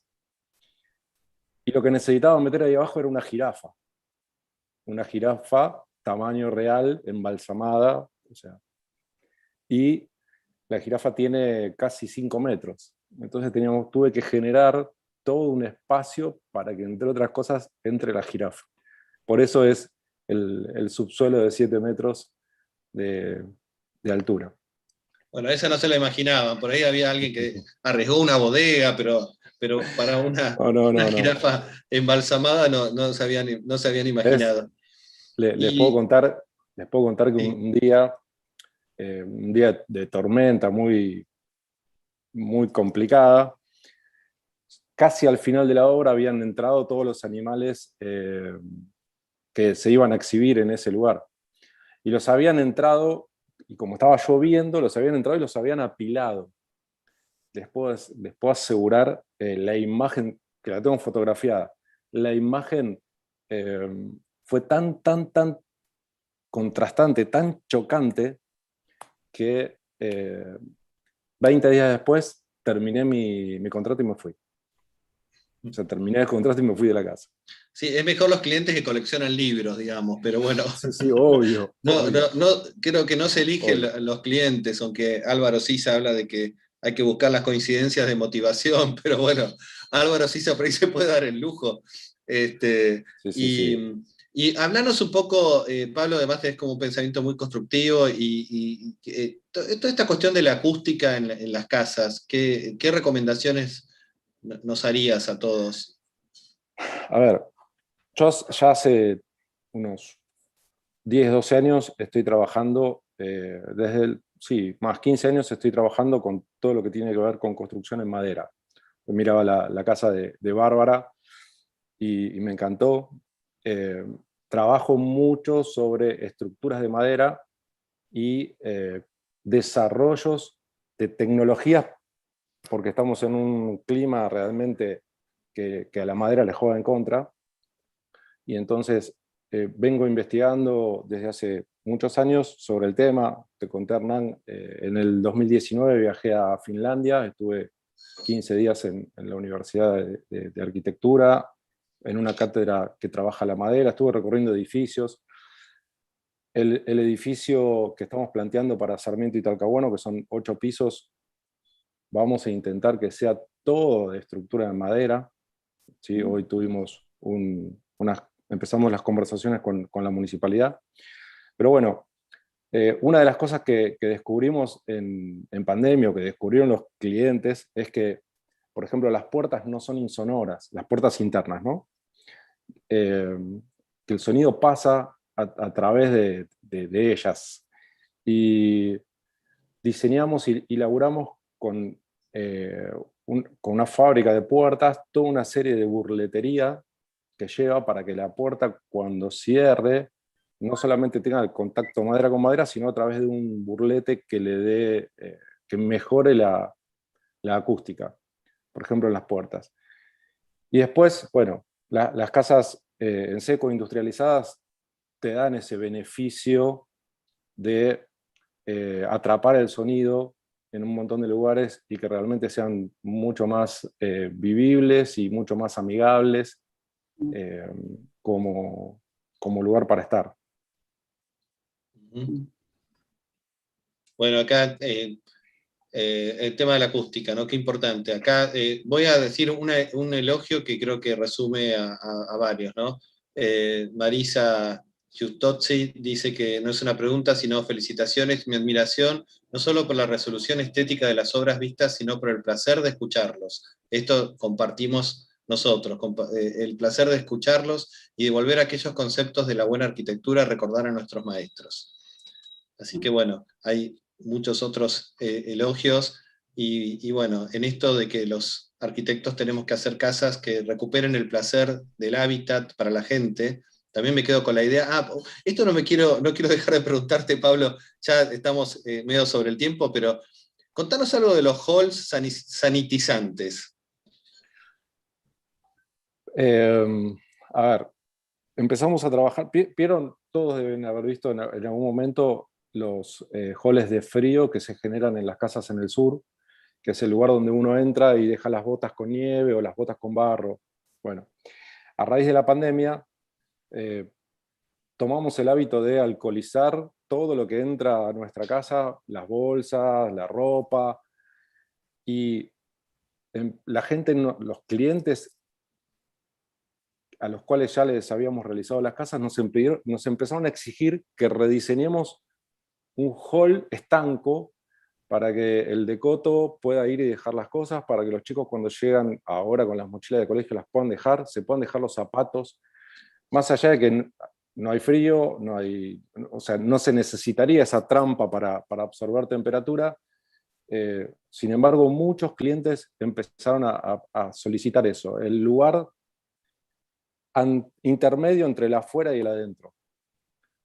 Y lo que necesitaba meter ahí abajo era una jirafa tamaño real, embalsamada, o sea, y la jirafa tiene casi 5 metros. Entonces tuve que generar todo un espacio para que, entre otras cosas, entre la jirafa. Por eso es el subsuelo de 7 metros de altura. Bueno, esa no se la imaginaban. Por ahí había alguien que arriesgó una bodega, pero para una jirafa embalsamada no se habían imaginado. Les puedo contar que un día de tormenta muy, muy complicada, casi al final de la obra habían entrado todos los animales que se iban a exhibir en ese lugar. Y los habían entrado, y como estaba lloviendo, los habían entrado y los habían apilado. Les puedo asegurar la imagen, que la tengo fotografiada, la imagen fue tan contrastante, tan chocante, que 20 días después terminé mi contrato y me fui. O sea, terminé el contrato y me fui de la casa. Sí, es mejor los clientes que coleccionan libros, digamos, pero bueno. Sí, obvio. Creo que no se eligen los clientes, aunque Álvaro Sisa habla de que hay que buscar las coincidencias de motivación, pero bueno, Álvaro Sisa por ahí se puede dar el lujo. Y hablanos un poco, Pablo, además tenés como un pensamiento muy constructivo y toda esta cuestión de la acústica en las casas, ¿qué recomendaciones nos harías a todos? A ver, yo ya hace unos 10, 12 años estoy trabajando, más 15 años estoy trabajando con todo lo que tiene que ver con construcción en madera. Miraba la casa de Bárbara y me encantó. Trabajo mucho sobre estructuras de madera y desarrollos de tecnologías, porque estamos en un clima realmente que a la madera le juega en contra. Y entonces vengo investigando desde hace muchos años sobre el tema. Te conté, Hernán, en el 2019 viajé a Finlandia, estuve 15 días en la Universidad de Arquitectura, en una cátedra que trabaja la madera, estuve recorriendo edificios. El edificio que estamos planteando para Sarmiento y Talcahuano, que son 8 pisos, vamos a intentar que sea todo de estructura de madera. ¿Sí? Hoy tuvimos empezamos las conversaciones con la municipalidad. Pero bueno, una de las cosas que descubrimos en pandemia, o que descubrieron los clientes, es que, por ejemplo, las puertas no son insonoras, las puertas internas, ¿no? Que el sonido pasa a través de ellas. Y diseñamos y laburamos con una fábrica de puertas, toda una serie de burletería que lleva para que la puerta, cuando cierre, no solamente tenga el contacto madera con madera, sino a través de un burlete que le dé, que mejore la acústica, por ejemplo, en las puertas. Y después, bueno, las casas en seco industrializadas te dan ese beneficio de atrapar el sonido en un montón de lugares y que realmente sean mucho más vivibles y mucho más amigables como lugar para estar. Bueno, acá el tema de la acústica, ¿no? Qué importante. Acá voy a decir un elogio que creo que resume a varios, ¿no? Marisa Giustozzi dice que no es una pregunta, sino felicitaciones, mi admiración, no solo por la resolución estética de las obras vistas, sino por el placer de escucharlos. Esto compartimos nosotros, el placer de escucharlos y de volver a aquellos conceptos de la buena arquitectura a recordar a nuestros maestros. Así que bueno, hay muchos otros elogios y bueno, en esto de que los arquitectos tenemos que hacer casas que recuperen el placer del hábitat para la gente, también me quedo con la idea, esto no quiero dejar de preguntarte, Pablo, ya estamos medio sobre el tiempo, pero contanos algo de los halls sanitizantes. A ver, empezamos a trabajar, vieron, todos deben haber visto en algún momento los halls de frío que se generan en las casas en el sur, que es el lugar donde uno entra y deja las botas con nieve o las botas con barro. Bueno, a raíz de la pandemia, tomamos el hábito de alcoholizar todo lo que entra a nuestra casa, las bolsas, la ropa, y la gente, los clientes a los cuales ya les habíamos realizado las casas, nos empezaron a exigir que rediseñemos un hall estanco para que el decoto pueda ir y dejar las cosas, para que los chicos cuando llegan ahora con las mochilas de colegio las puedan dejar, se puedan dejar los zapatos, más allá de que no hay frío, o sea, no se necesitaría esa trampa para absorber temperatura. Sin embargo, muchos clientes empezaron a solicitar eso, el lugar intermedio entre el afuera y el adentro,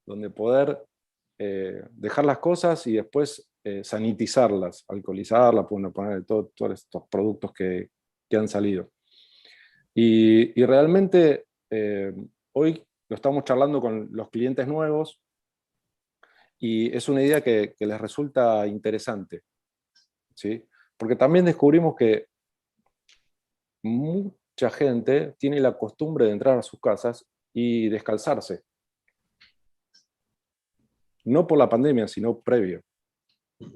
donde poder dejar las cosas y después sanitizarlas, alcoholizarlas, poner todos estos productos que han salido. Y realmente hoy lo estamos charlando con los clientes nuevos y es una idea que les resulta interesante, ¿sí? Porque también descubrimos que mucha gente tiene la costumbre de entrar a sus casas y descalzarse. No por la pandemia, sino previo.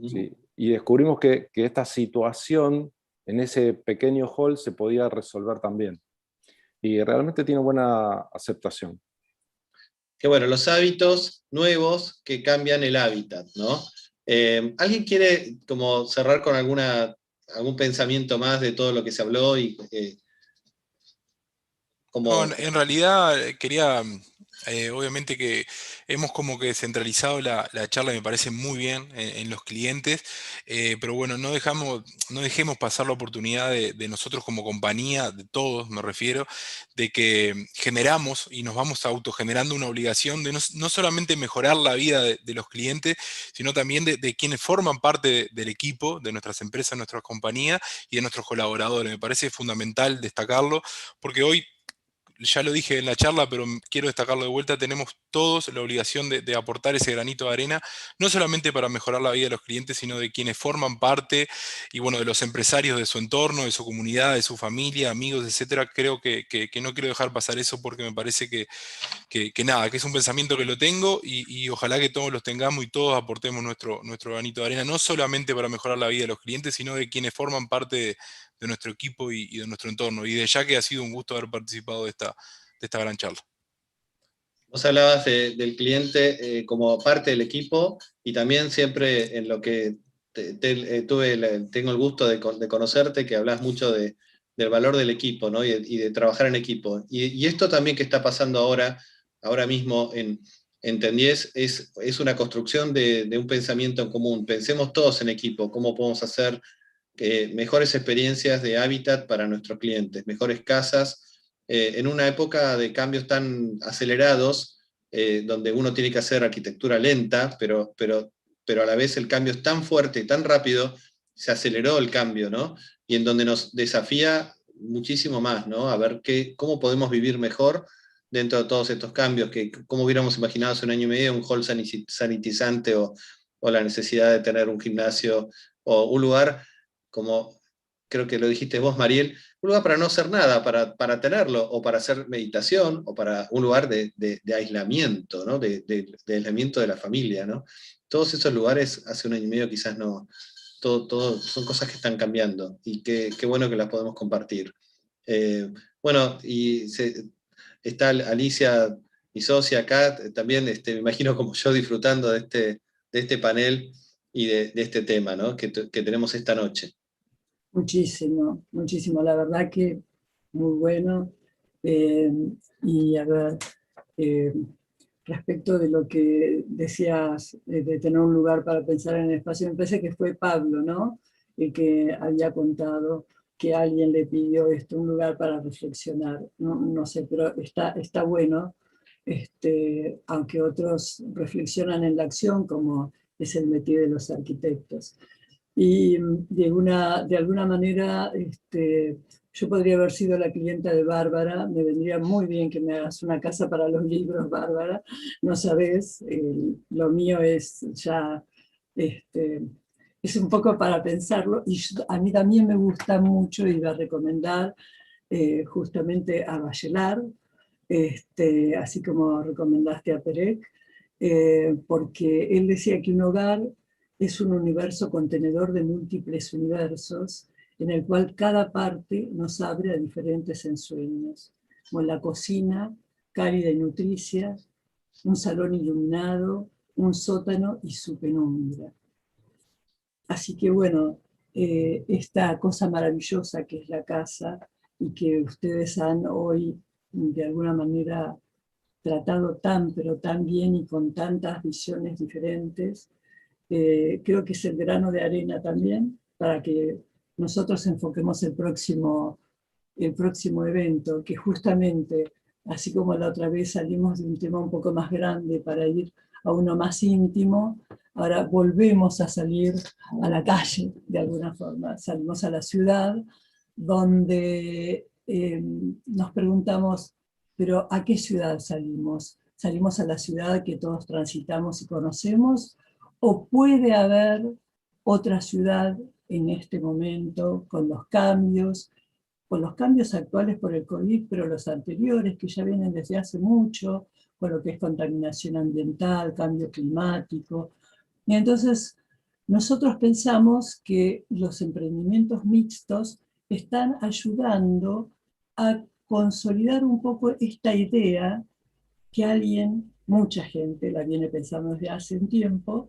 ¿Sí? Y descubrimos que esta situación en ese pequeño hall se podía resolver también. Y realmente tiene buena aceptación. Que bueno, los hábitos nuevos que cambian el hábitat, ¿no? ¿Alguien quiere como cerrar con algún pensamiento más de todo lo que se habló? No, en realidad quería, obviamente que hemos como que centralizado la charla, me parece muy bien en los clientes, pero bueno, no dejemos pasar la oportunidad de nosotros como compañía, de todos me refiero, de que generamos y nos vamos autogenerando una obligación de no solamente mejorar la vida de los clientes, sino también de quienes forman parte del equipo, de nuestras empresas, nuestras compañías y de nuestros colaboradores. Me parece fundamental destacarlo, porque hoy ya lo dije en la charla, pero quiero destacarlo de vuelta, tenemos todos la obligación de aportar ese granito de arena, no solamente para mejorar la vida de los clientes, sino de quienes forman parte, y bueno, de los empresarios de su entorno, de su comunidad, de su familia, amigos, etcétera. Creo que no quiero dejar pasar eso, porque me parece que nada, que es un pensamiento que lo tengo, y ojalá que todos los tengamos y todos aportemos nuestro granito de arena, no solamente para mejorar la vida de los clientes, sino de quienes forman parte de nuestro equipo y de nuestro entorno. Y de ya que ha sido un gusto haber participado de esta gran charla. Vos hablabas del cliente como parte del equipo, y también siempre en lo que tengo el gusto de conocerte, que hablas mucho del valor del equipo, ¿no? y de trabajar en equipo. Y esto también que está pasando ahora mismo en Ten 10 es una construcción de un pensamiento en común. Pensemos todos en equipo, cómo podemos hacer mejores experiencias de hábitat para nuestros clientes, mejores casas, en una época de cambios tan acelerados, donde uno tiene que hacer arquitectura lenta, pero a la vez el cambio es tan fuerte y tan rápido, se aceleró el cambio, ¿no? Y en donde nos desafía muchísimo más, ¿no? A ver cómo podemos vivir mejor dentro de todos estos cambios, cómo hubiéramos imaginado hace un año y medio un hall sanitizante, o la necesidad de tener un gimnasio, o un lugar, como creo que lo dijiste vos, Mariel, un lugar para no hacer nada, para tenerlo, o para hacer meditación, o para un lugar de aislamiento, ¿no? de aislamiento de la familia, ¿no? Todos esos lugares hace un año y medio quizás no, todo son cosas que están cambiando, y qué bueno que las podemos compartir. Bueno, y está Alicia, mi socia acá, también me imagino como yo disfrutando de este panel y de este tema, ¿no? que tenemos esta noche. Muchísimo, muchísimo. La verdad que muy bueno. Y a ver, respecto de lo que decías, de tener un lugar para pensar en el espacio, me parece que fue Pablo, ¿no? El que había contado que alguien le pidió un lugar para reflexionar. No sé, pero está bueno, aunque otros reflexionan en la acción, como es el métier de los arquitectos. Y de alguna manera yo podría haber sido la clienta de Bárbara. Me vendría muy bien que me hagas una casa para los libros, Bárbara. No sabés, lo mío es ya, es un poco para pensarlo, y a mí también me gusta mucho, iba a recomendar justamente a Bachelard, así como recomendaste a Perec, porque él decía que un hogar es un universo contenedor de múltiples universos, en el cual cada parte nos abre a diferentes ensueños, como la cocina cálida y nutricia, un salón iluminado, un sótano y su penumbra. Así que bueno, esta cosa maravillosa que es la casa, y que ustedes han hoy de alguna manera tratado pero tan bien y con tantas visiones diferentes, creo que es el grano de arena también para que nosotros enfoquemos el próximo evento, que justamente, así como la otra vez salimos de un tema un poco más grande para ir a uno más íntimo, ahora volvemos a salir a la calle de alguna forma, salimos a la ciudad, donde nos preguntamos, pero ¿a qué ciudad salimos? ¿Salimos a la ciudad que todos transitamos y conocemos? ¿O puede haber otra ciudad en este momento con los cambios actuales por el COVID, pero los anteriores que ya vienen desde hace mucho, con lo que es contaminación ambiental, cambio climático? Y entonces nosotros pensamos que los emprendimientos mixtos están ayudando a consolidar un poco esta idea que mucha gente la viene pensando desde hace un tiempo,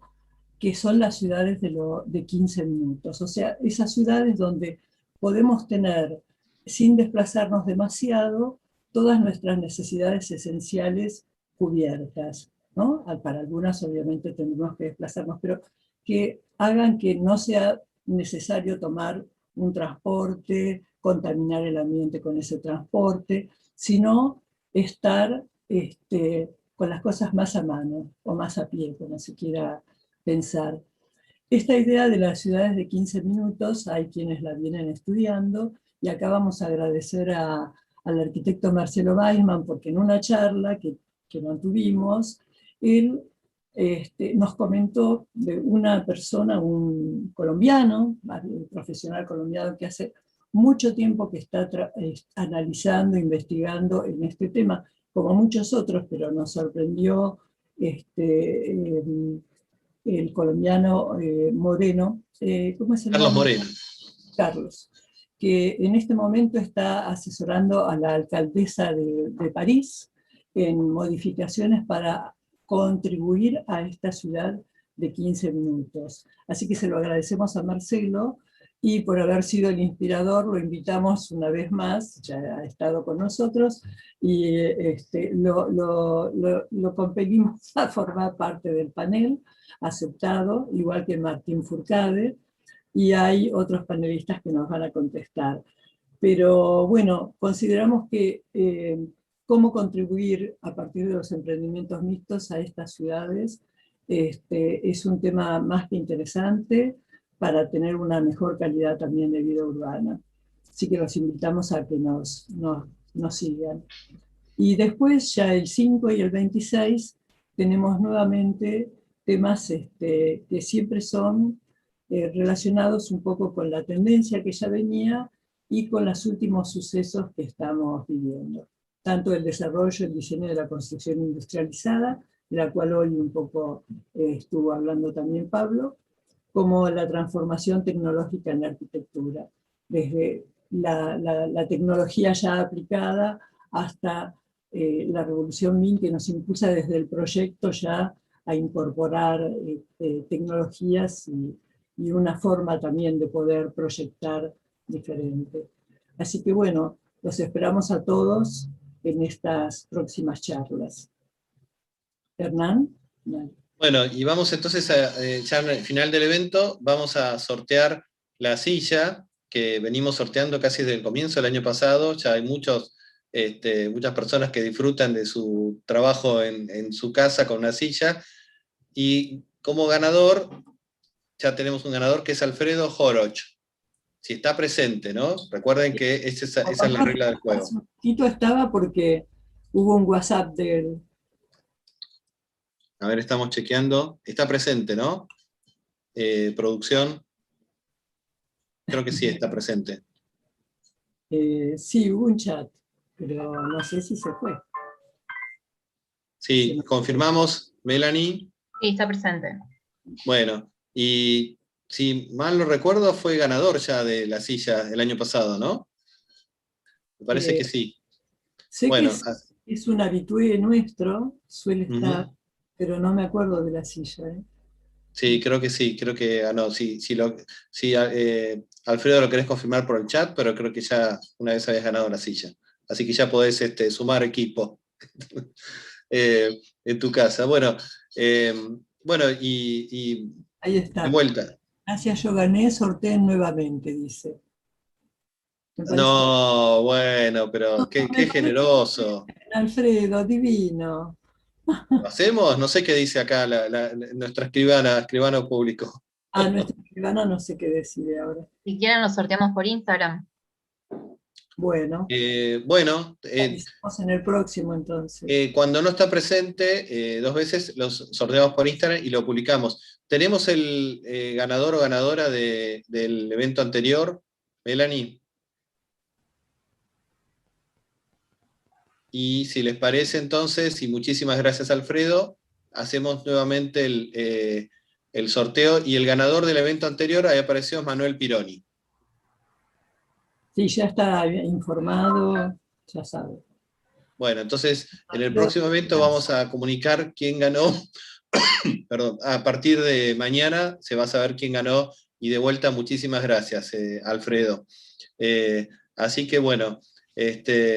que son las ciudades de 15 minutos. O sea, esas ciudades donde podemos tener, sin desplazarnos demasiado, todas nuestras necesidades esenciales cubiertas, ¿no? Para algunas obviamente tendremos que desplazarnos, pero que hagan que no sea necesario tomar un transporte, contaminar el ambiente con ese transporte, sino estar con las cosas más a mano o más a pie, como se quiera pensar. Esta idea de las ciudades de 15 minutos, hay quienes la vienen estudiando, y acá vamos a agradecer a al arquitecto Marcelo Weisman, porque en una charla que mantuvimos, él nos comentó de una persona, un colombiano, un profesional colombiano que hace mucho tiempo que está analizando, investigando en este tema, como muchos otros, pero nos sorprendió el colombiano Moreno, ¿cómo es el Carlos nombre? Moreno. Carlos, que en este momento está asesorando a la alcaldesa de París en modificaciones para contribuir a esta ciudad de 15 minutos. Así que se lo agradecemos a Marcelo, y por haber sido el inspirador lo invitamos una vez más, ya ha estado con nosotros, y lo compelimos a formar parte del panel, aceptado, igual que Martín Fourcade, y hay otros panelistas que nos van a contestar. Pero bueno, consideramos que cómo contribuir a partir de los emprendimientos mixtos a estas ciudades es un tema más que interesante para tener una mejor calidad también de vida urbana. Así que los invitamos a que nos sigan. Y después, ya el 5 y el 26, tenemos nuevamente temas que siempre son relacionados un poco con la tendencia que ya venía y con los últimos sucesos que estamos viviendo. Tanto el desarrollo, el diseño de la construcción industrializada, de la cual hoy un poco estuvo hablando también Pablo, como la transformación tecnológica en la arquitectura, desde la tecnología ya aplicada hasta la revolución MIN, que nos impulsa desde el proyecto ya a incorporar tecnologías y una forma también de poder proyectar diferente. Así que bueno, los esperamos a todos en estas próximas charlas. Hernán. Bueno, y vamos entonces, ya al final del evento, vamos a sortear la silla que venimos sorteando casi desde el comienzo del año pasado. Ya hay muchas personas que disfrutan de su trabajo en su casa con una silla. Y como ganador, ya tenemos un ganador que es Alfredo Joroch. Si está presente, ¿no? Recuerden que esa es la regla del juego. Tito estaba porque hubo un WhatsApp de él. A ver, estamos chequeando. Está presente, ¿no? Producción. Creo que sí está presente. Sí, hubo un chat, pero no sé si se fue. Sí, confirmamos, Melanie. Sí, está presente. Bueno, y si mal no recuerdo, fue ganador ya de la silla el año pasado, ¿no? Me parece que sí. Sé bueno, que es un habitué nuestro, suele estar, pero no me acuerdo de la silla. Sí, creo que ganó. Alfredo, lo querés confirmar por el chat, pero creo que ya una vez habías ganado la silla. Así que ya podés sumar equipo en tu casa. Bueno, y ahí está. De vuelta. Gracias, yo gané, sorteen nuevamente, dice. No, bueno, pero qué generoso. Alfredo, divino. ¿Lo hacemos? No sé qué dice acá nuestra escribano público. Nuestra escribana no sé qué decide ahora. Si quieren lo sorteamos por Instagram. Bueno. Avisamos en el próximo entonces. Cuando no está presente, 2 veces los sorteamos por Instagram y lo publicamos. ¿Tenemos el ganador o ganadora del evento anterior, Melanie? Y si les parece entonces, y muchísimas gracias Alfredo, hacemos nuevamente el sorteo, y el ganador del evento anterior, ahí apareció Manuel Pironi. Sí, ya está informado, ya sabe. Bueno, entonces en el próximo evento vamos a comunicar quién ganó. Perdón, a partir de mañana se va a saber quién ganó, y de vuelta muchísimas gracias, Alfredo. Así que bueno,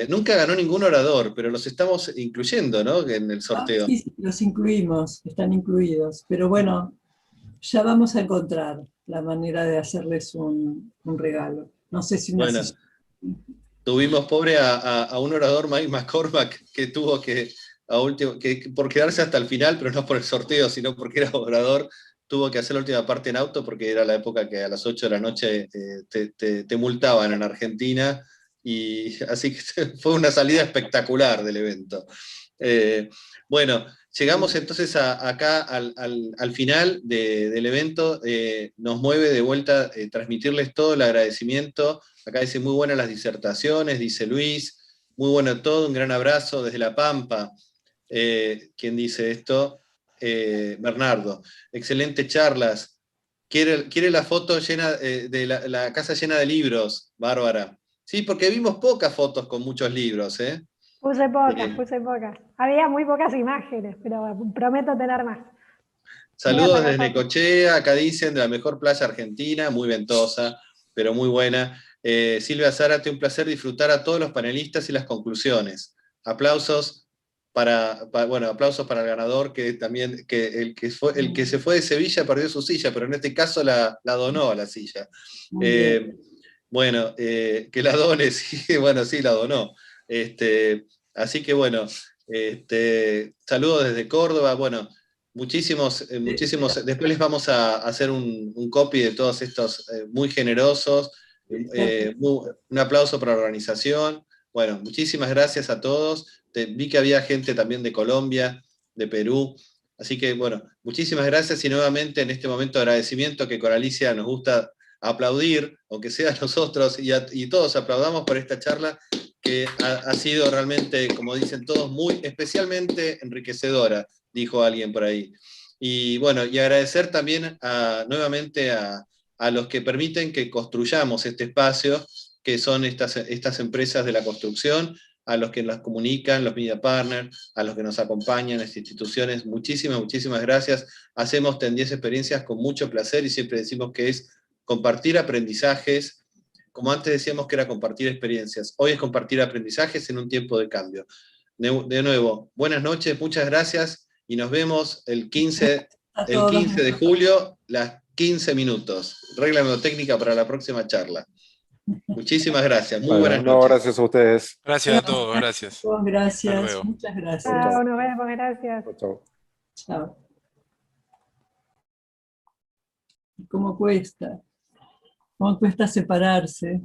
nunca ganó ningún orador, pero los estamos incluyendo, ¿no?, en el sorteo. Sí, los incluimos, están incluidos, pero bueno, ya vamos a encontrar la manera de hacerles un regalo. No sé si una silla. Tuvimos pobre a un orador, Mike McCormack, que tuvo que por quedarse hasta el final, pero no por el sorteo, sino porque era orador, tuvo que hacer la última parte en auto, porque era la época que a las 8 de la noche te multaban en Argentina, y así que fue una salida espectacular del evento. Bueno, llegamos entonces acá al final del evento. Nos mueve de vuelta transmitirles todo el agradecimiento. Acá dice muy buenas las disertaciones, dice Luis, muy bueno todo, un gran abrazo desde La Pampa. ¿Quién dice esto? Bernardo. Excelentes charlas. Quiere la foto llena de la casa llena de libros, Bárbara. Sí, porque vimos pocas fotos con muchos libros, ¿eh? Puse pocas. Había muy pocas imágenes, pero prometo tener más. Saludos desde Necochea, acá dicen, de la mejor playa argentina, muy ventosa, pero muy buena. Silvia Zárate, un placer disfrutar a todos los panelistas y las conclusiones. Aplausos aplausos para el ganador, que también, que el que se fue de Sevilla perdió su silla, pero en este caso la donó a la silla. Que la done, sí, bueno, sí, la donó. Así que bueno, saludos desde Córdoba, bueno, muchísimos, después les vamos a hacer un copy de todos estos muy generosos, un aplauso para la organización. Bueno, muchísimas gracias a todos. Vi que había gente también de Colombia, de Perú, así que bueno, muchísimas gracias y nuevamente en este momento de agradecimiento que con Alicia nos gusta aplaudir, aunque sea nosotros, y todos aplaudamos por esta charla que ha sido realmente, como dicen todos, muy especialmente enriquecedora, dijo alguien por ahí. Y bueno, y agradecer también nuevamente a los que permiten que construyamos este espacio, que son estas empresas de la construcción, a los que las comunican, los media partners, a los que nos acompañan, las instituciones, muchísimas gracias. Hacemos TEN 10 experiencias con mucho placer y siempre decimos que es compartir aprendizajes, como antes decíamos que era compartir experiencias, hoy es compartir aprendizajes en un tiempo de cambio. De nuevo, buenas noches, muchas gracias y nos vemos el 15 de julio, las 15 minutos. Regla mnemotécnica para la próxima charla. Muchísimas gracias, muy buenas noches. Gracias a ustedes. Gracias a todos, gracias. Gracias, Hasta luego. muchas gracias. Chao, nos vemos, gracias. Chao. Chao. ¿Cómo cuesta? ¿Cómo cuesta separarse?